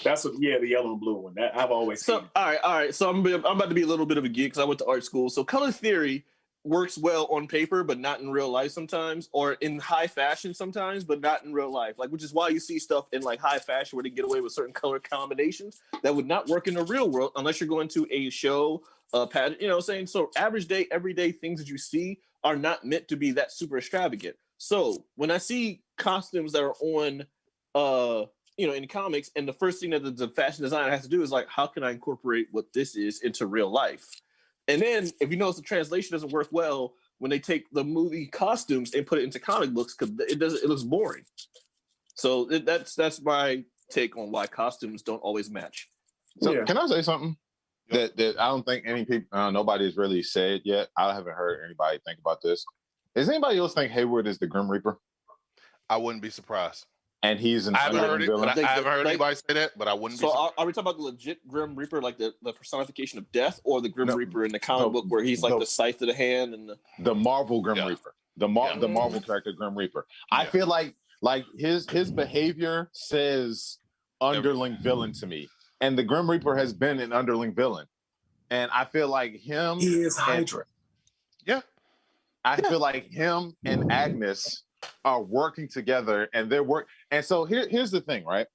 That's the yellow and blue one. That I've always seen. All right. So I'm about to be a little bit of a geek, because I went to art school. So color theory works well on paper, but not in real life sometimes, or in high fashion sometimes, but not in real life. Which is why you see stuff in high fashion where they get away with certain color combinations that would not work in the real world unless you're going to a show, pattern. You know what I'm saying? So average day, everyday things that you see are not meant to be that super extravagant. So when I see costumes that are on, in comics, and the first thing that the fashion designer has to do is like, how can I incorporate what this is into real life? And then if you notice the translation doesn't work well when they take the movie costumes and put it into comic books because it looks boring. So that's my take on why costumes don't always match. So can I say something that I don't think any people, nobody's really said yet. I haven't heard anybody think about this. Does anybody else think Hayward is the Grim Reaper? I wouldn't be surprised. And he's an I haven't heard villain. I haven't heard anybody say that, but I wouldn't be surprised. Are we talking about the legit Grim Reaper, like the personification of death, or the Grim Reaper in the comic book where he's like the scythe of the hand and the Marvel Grim Reaper, the Marvel character Grim Reaper? I feel like his behavior says underling villain to me, and the Grim Reaper has been an underling villain, and I feel like he is Hydra. I feel like him and Agnes are working together, and and so here's the thing, right?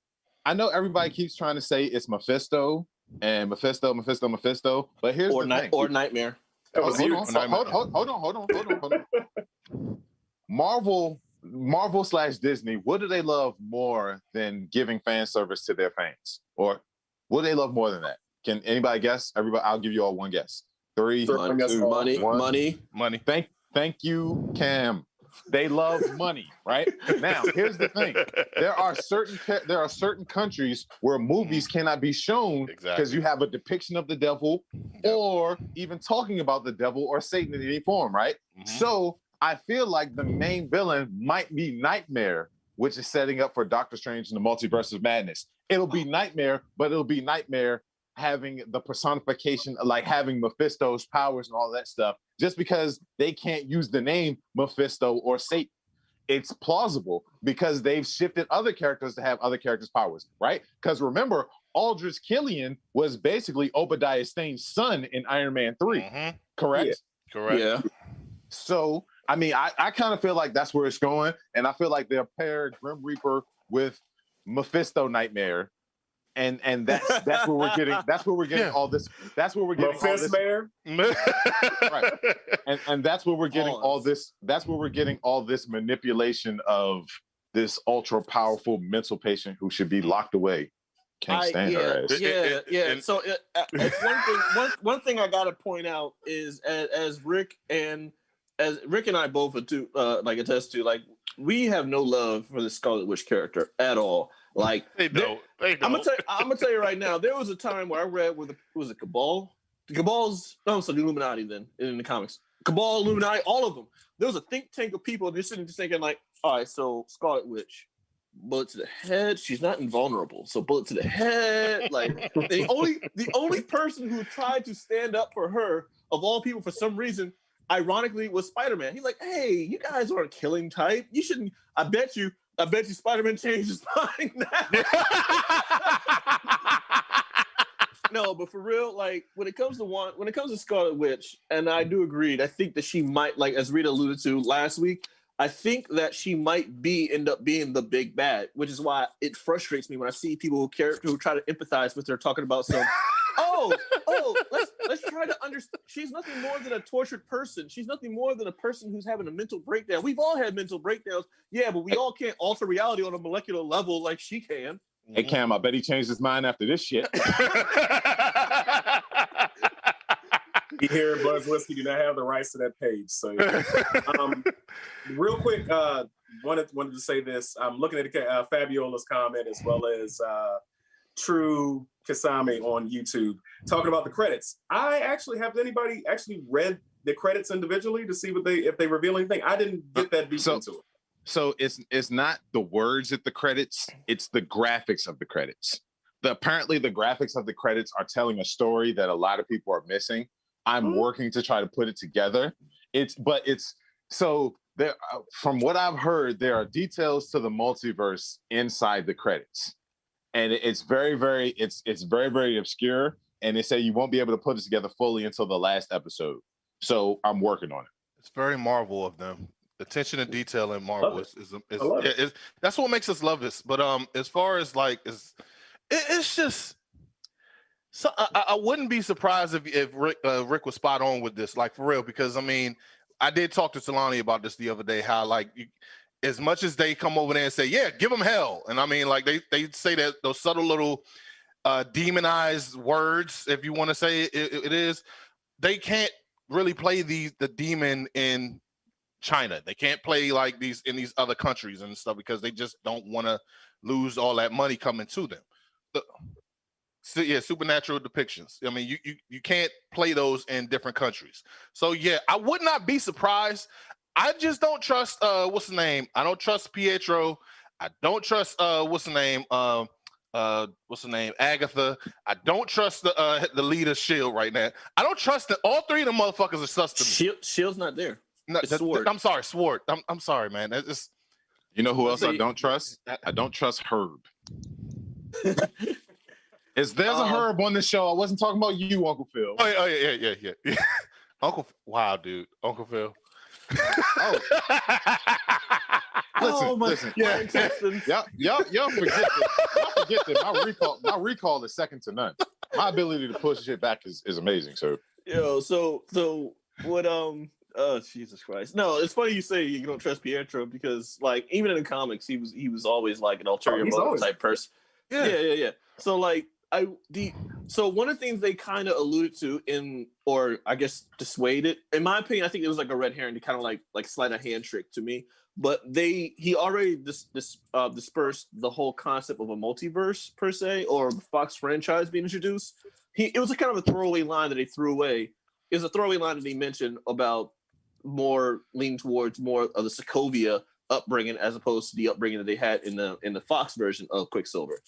I know everybody keeps trying to say it's Mephisto and Mephisto, but here's the thing. Or Nightmare. Hold on. Marvel/Disney, what do they love more than giving fan service to their fans? Or what do they love more than that? Can anybody guess? Everybody, I'll give you all one guess. 3, 2, 1. Money. Thank you, Cam. They love money, right? Now, here's the thing: there are certain countries where movies cannot be shown because you have a depiction of the devil, or even talking about the devil or Satan in any form, right? Mm-hmm. So I feel like the main villain might be Nightmare, which is setting up for Doctor Strange and the Multiverse of Madness. It'll be Nightmare, but it'll be Nightmare having the personification, like having Mephisto's powers and all that stuff, just because they can't use the name Mephisto or Satan. It's plausible because they've shifted other characters to have other characters' powers, right? Because remember, Aldrich Killian was basically Obadiah Stane's son in Iron Man 3, correct? Yeah. Correct. Yeah. So, I mean, I kind of feel like that's where it's going, and I feel like they'll pair Grim Reaper with Mephisto Nightmare. And that's where we're getting all this. That's where we're getting all this. Right. And that's where we're getting all this. That's where we're getting all this manipulation of this ultra powerful mental patient who should be locked away. Can't stand her ass. Yeah. So it's one thing I gotta point out is as Rick and I both attest to, like, we have no love for the Scarlet Witch character at all. Like, they don't. I'm gonna tell you right now. There was a time where I read was it Cabal? The Cabal's the Illuminati then in the comics. Cabal, Illuminati, all of them. There was a think tank of people just sitting just thinking like, all right, so Scarlet Witch, bullet to the head. She's not invulnerable, so bullet to the head. Like the only person who tried to stand up for her of all people for some reason, ironically, was Spider-Man. He's like, hey, you guys aren't killing type. You shouldn't. I bet you Spider-Man changed his mind now. No, but for real, like when it comes to Scarlet Witch, and I do agree, I think that she might, like as Rita alluded to last week, I think that she might end up being the big bad, which is why it frustrates me when I see people who try to empathize with her talking about some let's try to understand. She's nothing more than a tortured person. She's nothing more than a person who's having a mental breakdown. We've all had mental breakdowns. Yeah, but we all can't alter reality on a molecular level like she can. Hey, Cam, I bet he changed his mind after this shit. You hear Blerds Whiskey do not have the rights to that page. So, real quick, wanted to say this. I'm looking at Fabiola's comment as well as True Kasami on YouTube talking about the credits. Have anybody actually read the credits individually to see if they reveal anything? I didn't get that deep into it. So it's not the words at the credits, it's the graphics of the credits. Apparently the graphics of the credits are telling a story that a lot of people are missing. I'm working to try to put it together. From what I've heard, there are details to the multiverse inside the credits. And it's very, very obscure. And they say you won't be able to put it together fully until the last episode. So I'm working on it. It's very Marvel of them. The attention to detail in Marvel is that's what makes us love this. But as far as like it's just so I wouldn't be surprised if Rick was spot on with this, like for real, because I mean I did talk to Solani about this the other day, how like as much as they come over there and say, yeah, give them hell. And I mean, like they say that those subtle little demonized words, if you want to say it is, they can't really play the demon in China. They can't play like these in these other countries and stuff because they just don't want to lose all that money coming to them. So yeah, supernatural depictions. I mean, you can't play those in different countries. So yeah, I would not be surprised. I just don't trust what's the name? I don't trust Pietro. I don't trust what's the name? Agatha. I don't trust the leader Shield right now. I don't trust that all three of them motherfuckers are sus to me. Shield's not there. No, Sword. I'm sorry, Sword. I'm sorry, man. That's just, You know who else I don't trust? I don't trust Herb. There's a Herb on the show. I wasn't talking about you, Uncle Phil. Oh yeah. Uncle, wow, dude, Uncle Phil. Oh. Listen. Yeah. Y'all forget that. My recall is second to none. My ability to push shit back is amazing. So what Jesus Christ. No, it's funny you say you don't trust Pietro because like even in the comics he was always like an ulterior motive type person. Yeah. So like so one of the things they kind of alluded to or I guess dissuaded, in my opinion, I think it was like a red herring to kind of like slide a hand trick to me. But he already dispersed the whole concept of a multiverse per se, or Fox franchise being introduced. It was a kind of a throwaway line that they threw away. It was a throwaway line that he mentioned about more leaning towards more of the Sokovia upbringing as opposed to the upbringing that they had in the Fox version of Quicksilver.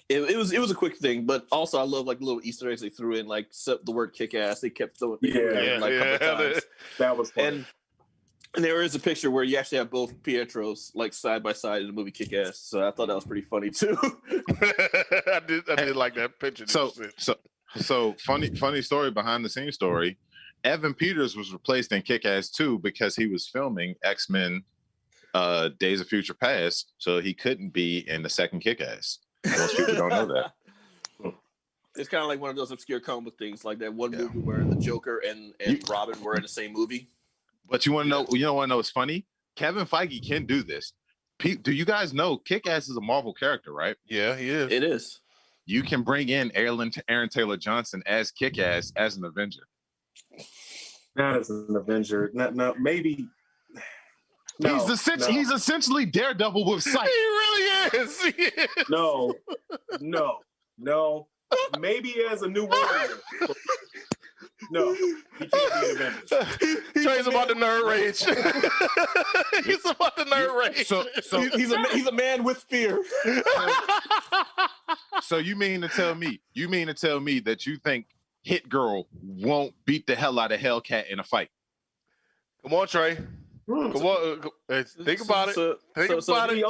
It was a quick thing, but also I love like little Easter eggs they threw in, like the word "kick ass." They kept throwing a couple times. That was fun. And there is a picture where you actually have both Pietros like side by side in the movie Kick Ass. So I thought that was pretty funny too. I did like that picture. So funny story behind the scenes story. Evan Peters was replaced in Kick Ass 2 because he was filming X-Men Days of Future Past, so he couldn't be in the second Kick Ass. Most people don't know that. It's kind of like one of those obscure comic things, like that one movie where the Joker and Robin were in the same movie. But you want to know? You don't want to know what's funny? Kevin Feige can do this. Do you guys know Kick-Ass is a Marvel character, right? Yeah, he is. It is. You can bring in Aaron Taylor Johnson as Kick-Ass as an Avenger. Not as an Avenger. No, maybe. No, he's essentially Daredevil with sight. He really is. No. Maybe as a new warrior. No, he can't be an Avenger. Trey's about the nerd rage. He's about the nerd rage. So he's a man with fear. So you mean to tell me that you think Hit Girl won't beat the hell out of Hellcat in a fight? Come on, Trey. Come on. Think about it. Think about it.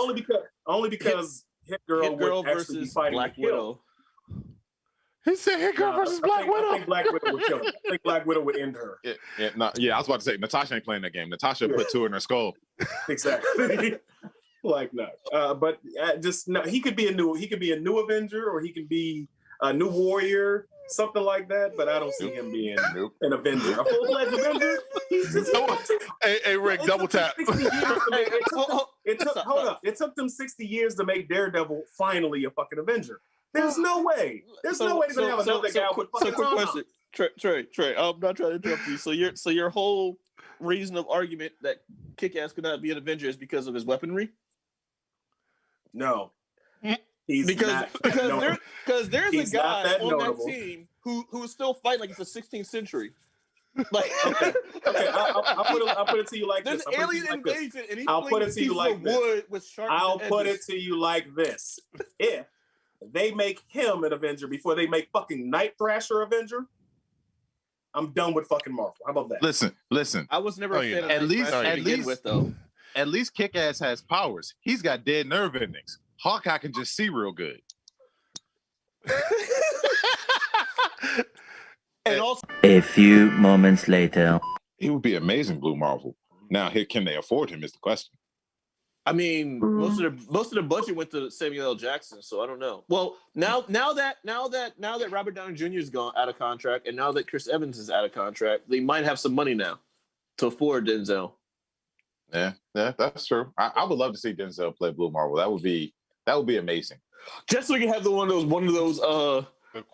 Only because Hit Girl versus be fighting Black Widow. He said Hit Girl versus Black Widow. I think Black Widow would kill her. I think Black Widow would end her. I was about to say Natasha ain't playing that game. Natasha put two in her skull. Exactly. Like no, but just no. He could be a new Avenger, or he could be a new Warrior, something like that. But I don't see him being an Avenger, a full-fledged Avenger. Hey, Rick, double tap. It took them 60 years to make Daredevil finally a fucking Avenger. There's no way. There's no way they're gonna have another guy with fucking quick question. Trey, I'm not trying to interrupt you. So your whole reason of argument that Kick-Ass could not be an Avenger is because of his weaponry? No. Because there's a guy on that team who's still fighting like it's the 16th century. Like, okay, I'll put it to you like this. There's alien invasion, and I'll put it to you like this. I'll put it to you like this. If they make him an Avenger before they make fucking Night Thrasher Avenger, I'm done with fucking Marvel. How about that? Listen. I was never a fan of at least Kick-Ass has powers. He's got dead nerve endings. Hawkeye can just see real good. And also, a few moments later, he would be amazing, Blue Marvel. Now, can they afford him? Is the question. I mean, most of the budget went to Samuel L. Jackson, so I don't know. Well, now that Robert Downey Jr. is gone out of contract, and now that Chris Evans is out of contract, they might have some money now to afford Denzel. Yeah, that's true. I would love to see Denzel play Blue Marvel. That would be amazing. Just so you have one of those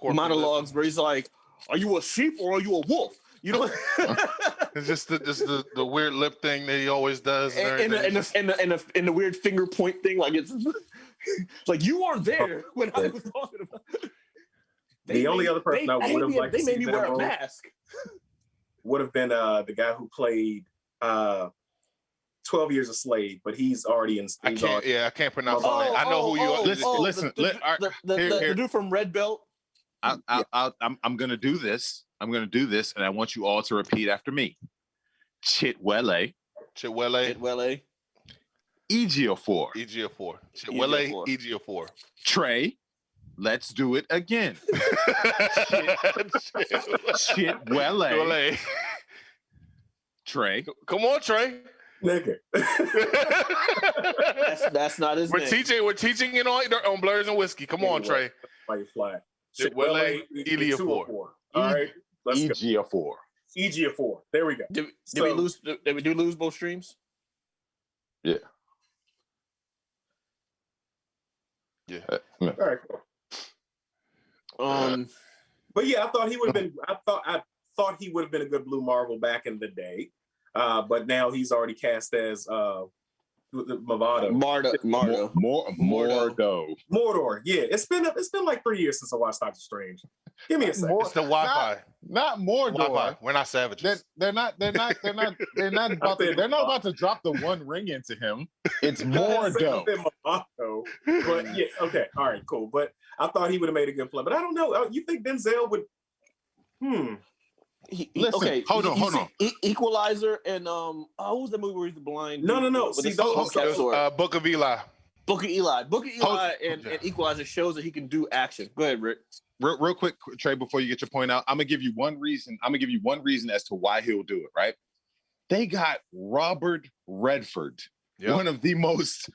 monologues where he's like, "Are you a sheep or are you a wolf?" You know, it's just the weird lip thing that he always does, and the weird finger point thing. Like it's like you weren't there when I was talking about. The only other person I would have liked to see they made me wear a mask. Would have been the guy who played 12 Years a Slave, but he's already in. I can't pronounce his name. I know who you are. Listen. The dude from Red Belt. I'm gonna do this. And I want you all to repeat after me. Chitwele. Ejiofor. Ejiofor. Trey. Let's do it again. Chitwele. Trey. Come on, Trey. Nigga. that's not his name. We're teaching it on Blerds and Whiskey. Come on, Trey. Why you fly? Chitwele Ejiofor. All right. Let's go. Ejiofor. There we go. Did we lose both streams? Yeah. Yeah. All right. Cool. But yeah, I thought he would have been. I thought he would have been a good Blue Marvel back in the day. But now he's already cast as Mordor. Yeah, it's been like 3 years since I watched Doctor Strange. Give me a second. It's the Wi-Fi. Not Mordor. Wi-Fi. We're not savages. They're not about to drop the One Ring into him. It's Mordor. But yeah, okay, all right, cool. But I thought he would have made a good play. But I don't know. You think Denzel would? Listen, hold on. Equalizer and what was the movie where he's the blind? No. See, Book of Eli. Book of Eli and Equalizer shows that he can do action. Go ahead, Rick. Real quick, Trey, before you get your point out, I'm gonna give you one reason. As to why he'll do it. Right? They got Robert Redford, one of the most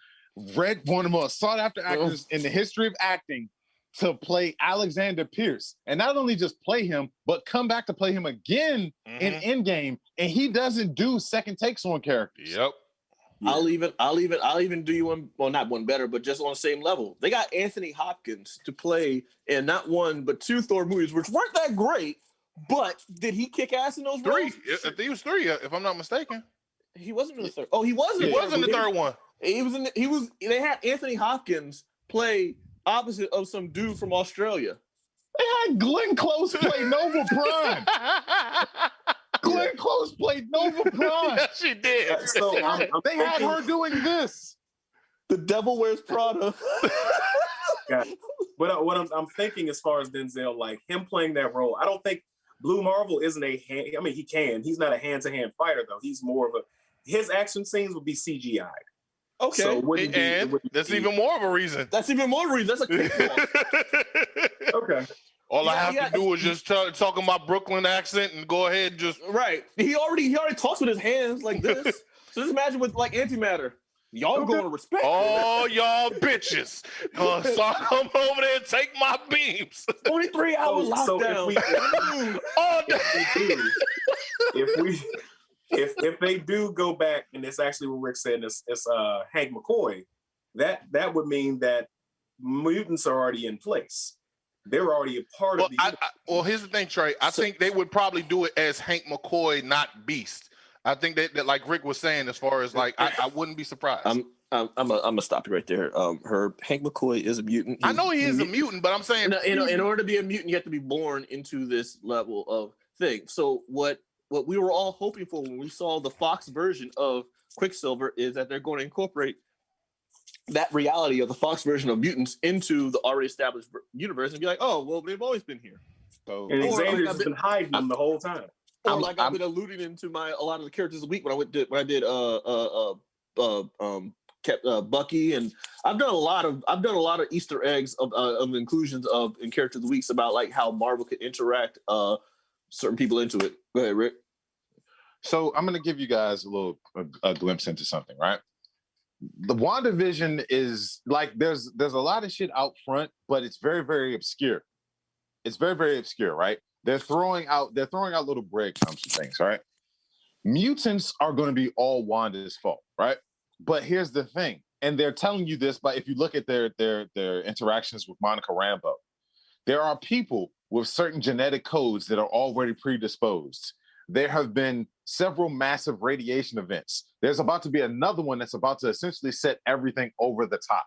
sought after actors in the history of acting, to play Alexander Pierce, and not only just play him, but come back to play him again in Endgame, and he doesn't do second takes on characters. Yep. Yeah. I'll even do you one, well, not one better, but just on the same level. They got Anthony Hopkins to play in not one but two Thor movies, which weren't that great. But did he kick ass in those roles? I think he was 3, if I'm not mistaken. He wasn't in the third. Oh, he was. He was in the third one. He was. They had Anthony Hopkins play opposite of some dude from Australia. They had Glenn Close play Nova Prime. Glenn Close played Nova Prime. Yes, she did. So they had her doing this. The Devil Wears Prada. But what I'm thinking as far as Denzel, like him playing that role, I don't think Blue Marvel isn't a hand. I mean, he can. He's not a hand-to-hand fighter though. He's more of a. His action scenes would be CGI'd. Okay, so that's even more of a reason. That's even more reason. That's a cakewalk. Okay. All I have to do is just talk my Brooklyn accent and go ahead and just right. He already talks with his hands like this. So just imagine with like antimatter. Y'all going to respect. Oh, y'all bitches. So I'll come over there and take my beams. 23 hours lockdown. If they do go back, and it's actually what Rick said, it's Hank McCoy, that would mean that mutants are already in place. They're already a part of the well, here's the thing, Trey. I think they would probably do it as Hank McCoy, not Beast. I think that like Rick was saying, as far as like, I wouldn't be surprised. I'm gonna stop you right there. Hank McCoy is a mutant. I know he is a mutant, but I'm saying in order to be a mutant, you have to be born into this level of thing. So what we were all hoping for when we saw the Fox version of Quicksilver is that they're going to incorporate that reality of the Fox version of mutants into the already established universe and be like, oh, well, they've always been here. So, and Xavier's been hiding them the whole time. Or I've been alluding into a lot of the characters of the week when I did Bucky, and I've done a lot of Easter eggs of inclusions in characters of the weeks about like how Marvel could interact certain people into it. Go ahead, Rick. So I'm going to give you guys a glimpse into something, right? The WandaVision is like there's a lot of shit out front, but it's very, very obscure. It's very, very obscure, right? They're throwing out little breadcrumbs and things, right? mutants are going to be all Wanda's fault, right? But here's the thing, and they're telling you this, but if you look at their interactions with Monica Rambeau, there are people with certain genetic codes that are already predisposed. There have been several massive radiation events. There's about to be another one that's about to essentially set everything over the top.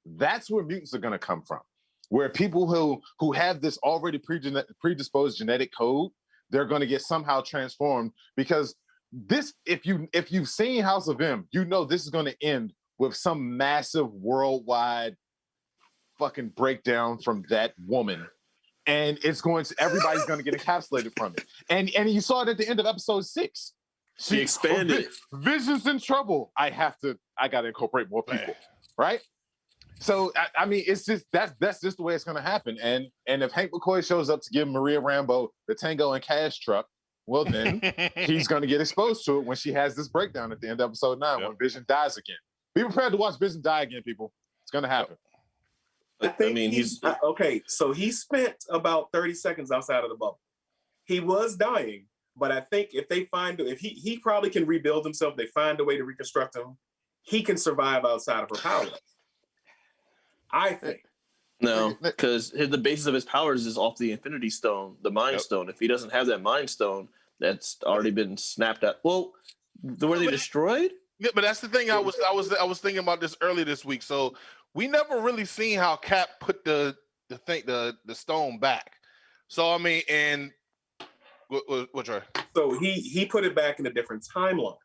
That's where mutants are going to come from, where people who have this already predisposed genetic code, they're going to get somehow transformed, because this, if you've seen House of M, you know this is going to end with some massive worldwide fucking breakdown from that woman. And everybody's going to get encapsulated from it. And you saw it at the end of episode 6. She expanded. Vision's in trouble. I got to incorporate more people, right? So I mean, it's just that's just the way it's going to happen. And if Hank McCoy shows up to give Maria Rambeau the Tango and Cash truck, well then he's going to get exposed to it when she has this breakdown at the end of episode 9 when Vision dies again. Be prepared to watch Vision die again, people. It's going to happen. I mean, he's okay. So he spent about 30 seconds outside of the bubble. He was dying, but I think if he probably can rebuild himself, they find a way to reconstruct him, he can survive outside of her power. I think. No, because the basis of his powers is off the Infinity Stone, the Mind Stone. If he doesn't have that Mind Stone, that's already been snapped out. Well, were they destroyed? Yeah, but that's the thing. I was thinking about this earlier this week. So we never really seen how Cap put the stone back. So I mean, and what's right? So he put it back in a different timeline.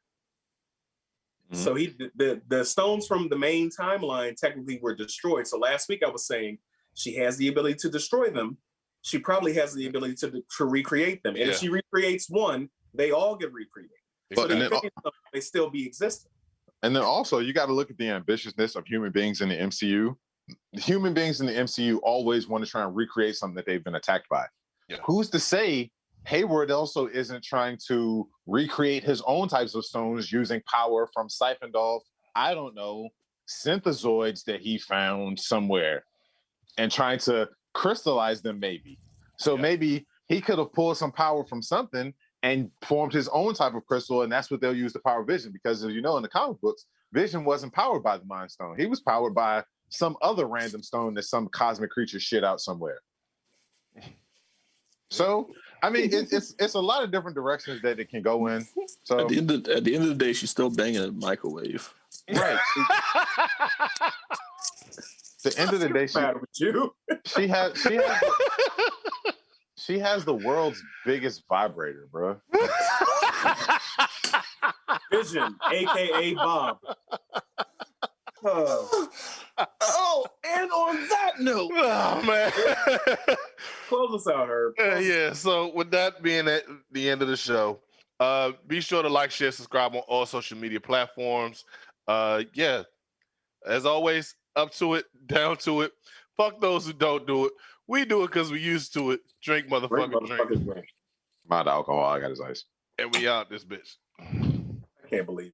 Mm-hmm. So the stones from the main timeline technically were destroyed. So last week I was saying she has the ability to destroy them. She probably has the ability to recreate them. And if she recreates one, they all get recreated. But so they still be existing. And then also, you got to look at the ambitiousness of human beings in the MCU. Human beings in the MCU always want to try and recreate something that they've been attacked by. Yeah. Who's to say Hayward also isn't trying to recreate his own types of stones using power from siphoned off, I don't know, synthezoids that he found somewhere and trying to crystallize them maybe. So maybe he could have pulled some power from something and formed his own type of crystal, and that's what they'll use to power Vision. Because as you know, in the comic books, Vision wasn't powered by the Mind Stone. He was powered by some other random stone that some cosmic creature shit out somewhere. So, I mean, it's a lot of different directions that it can go in. So at the end of the day, she's still banging a microwave. Right. The end of the day, she has the world's biggest vibrator, bro. Vision, aka Bob. Oh, and on that note, oh man, close us out, Herb. Yeah. So with that being at the end of the show, be sure to like, share, subscribe on all social media platforms. Yeah, as always, up to it, down to it. Fuck those who don't do it. We do it because we used to it. Drink, motherfucker, drink. Mind alcohol, I got his ice. And we out this bitch. I can't believe it.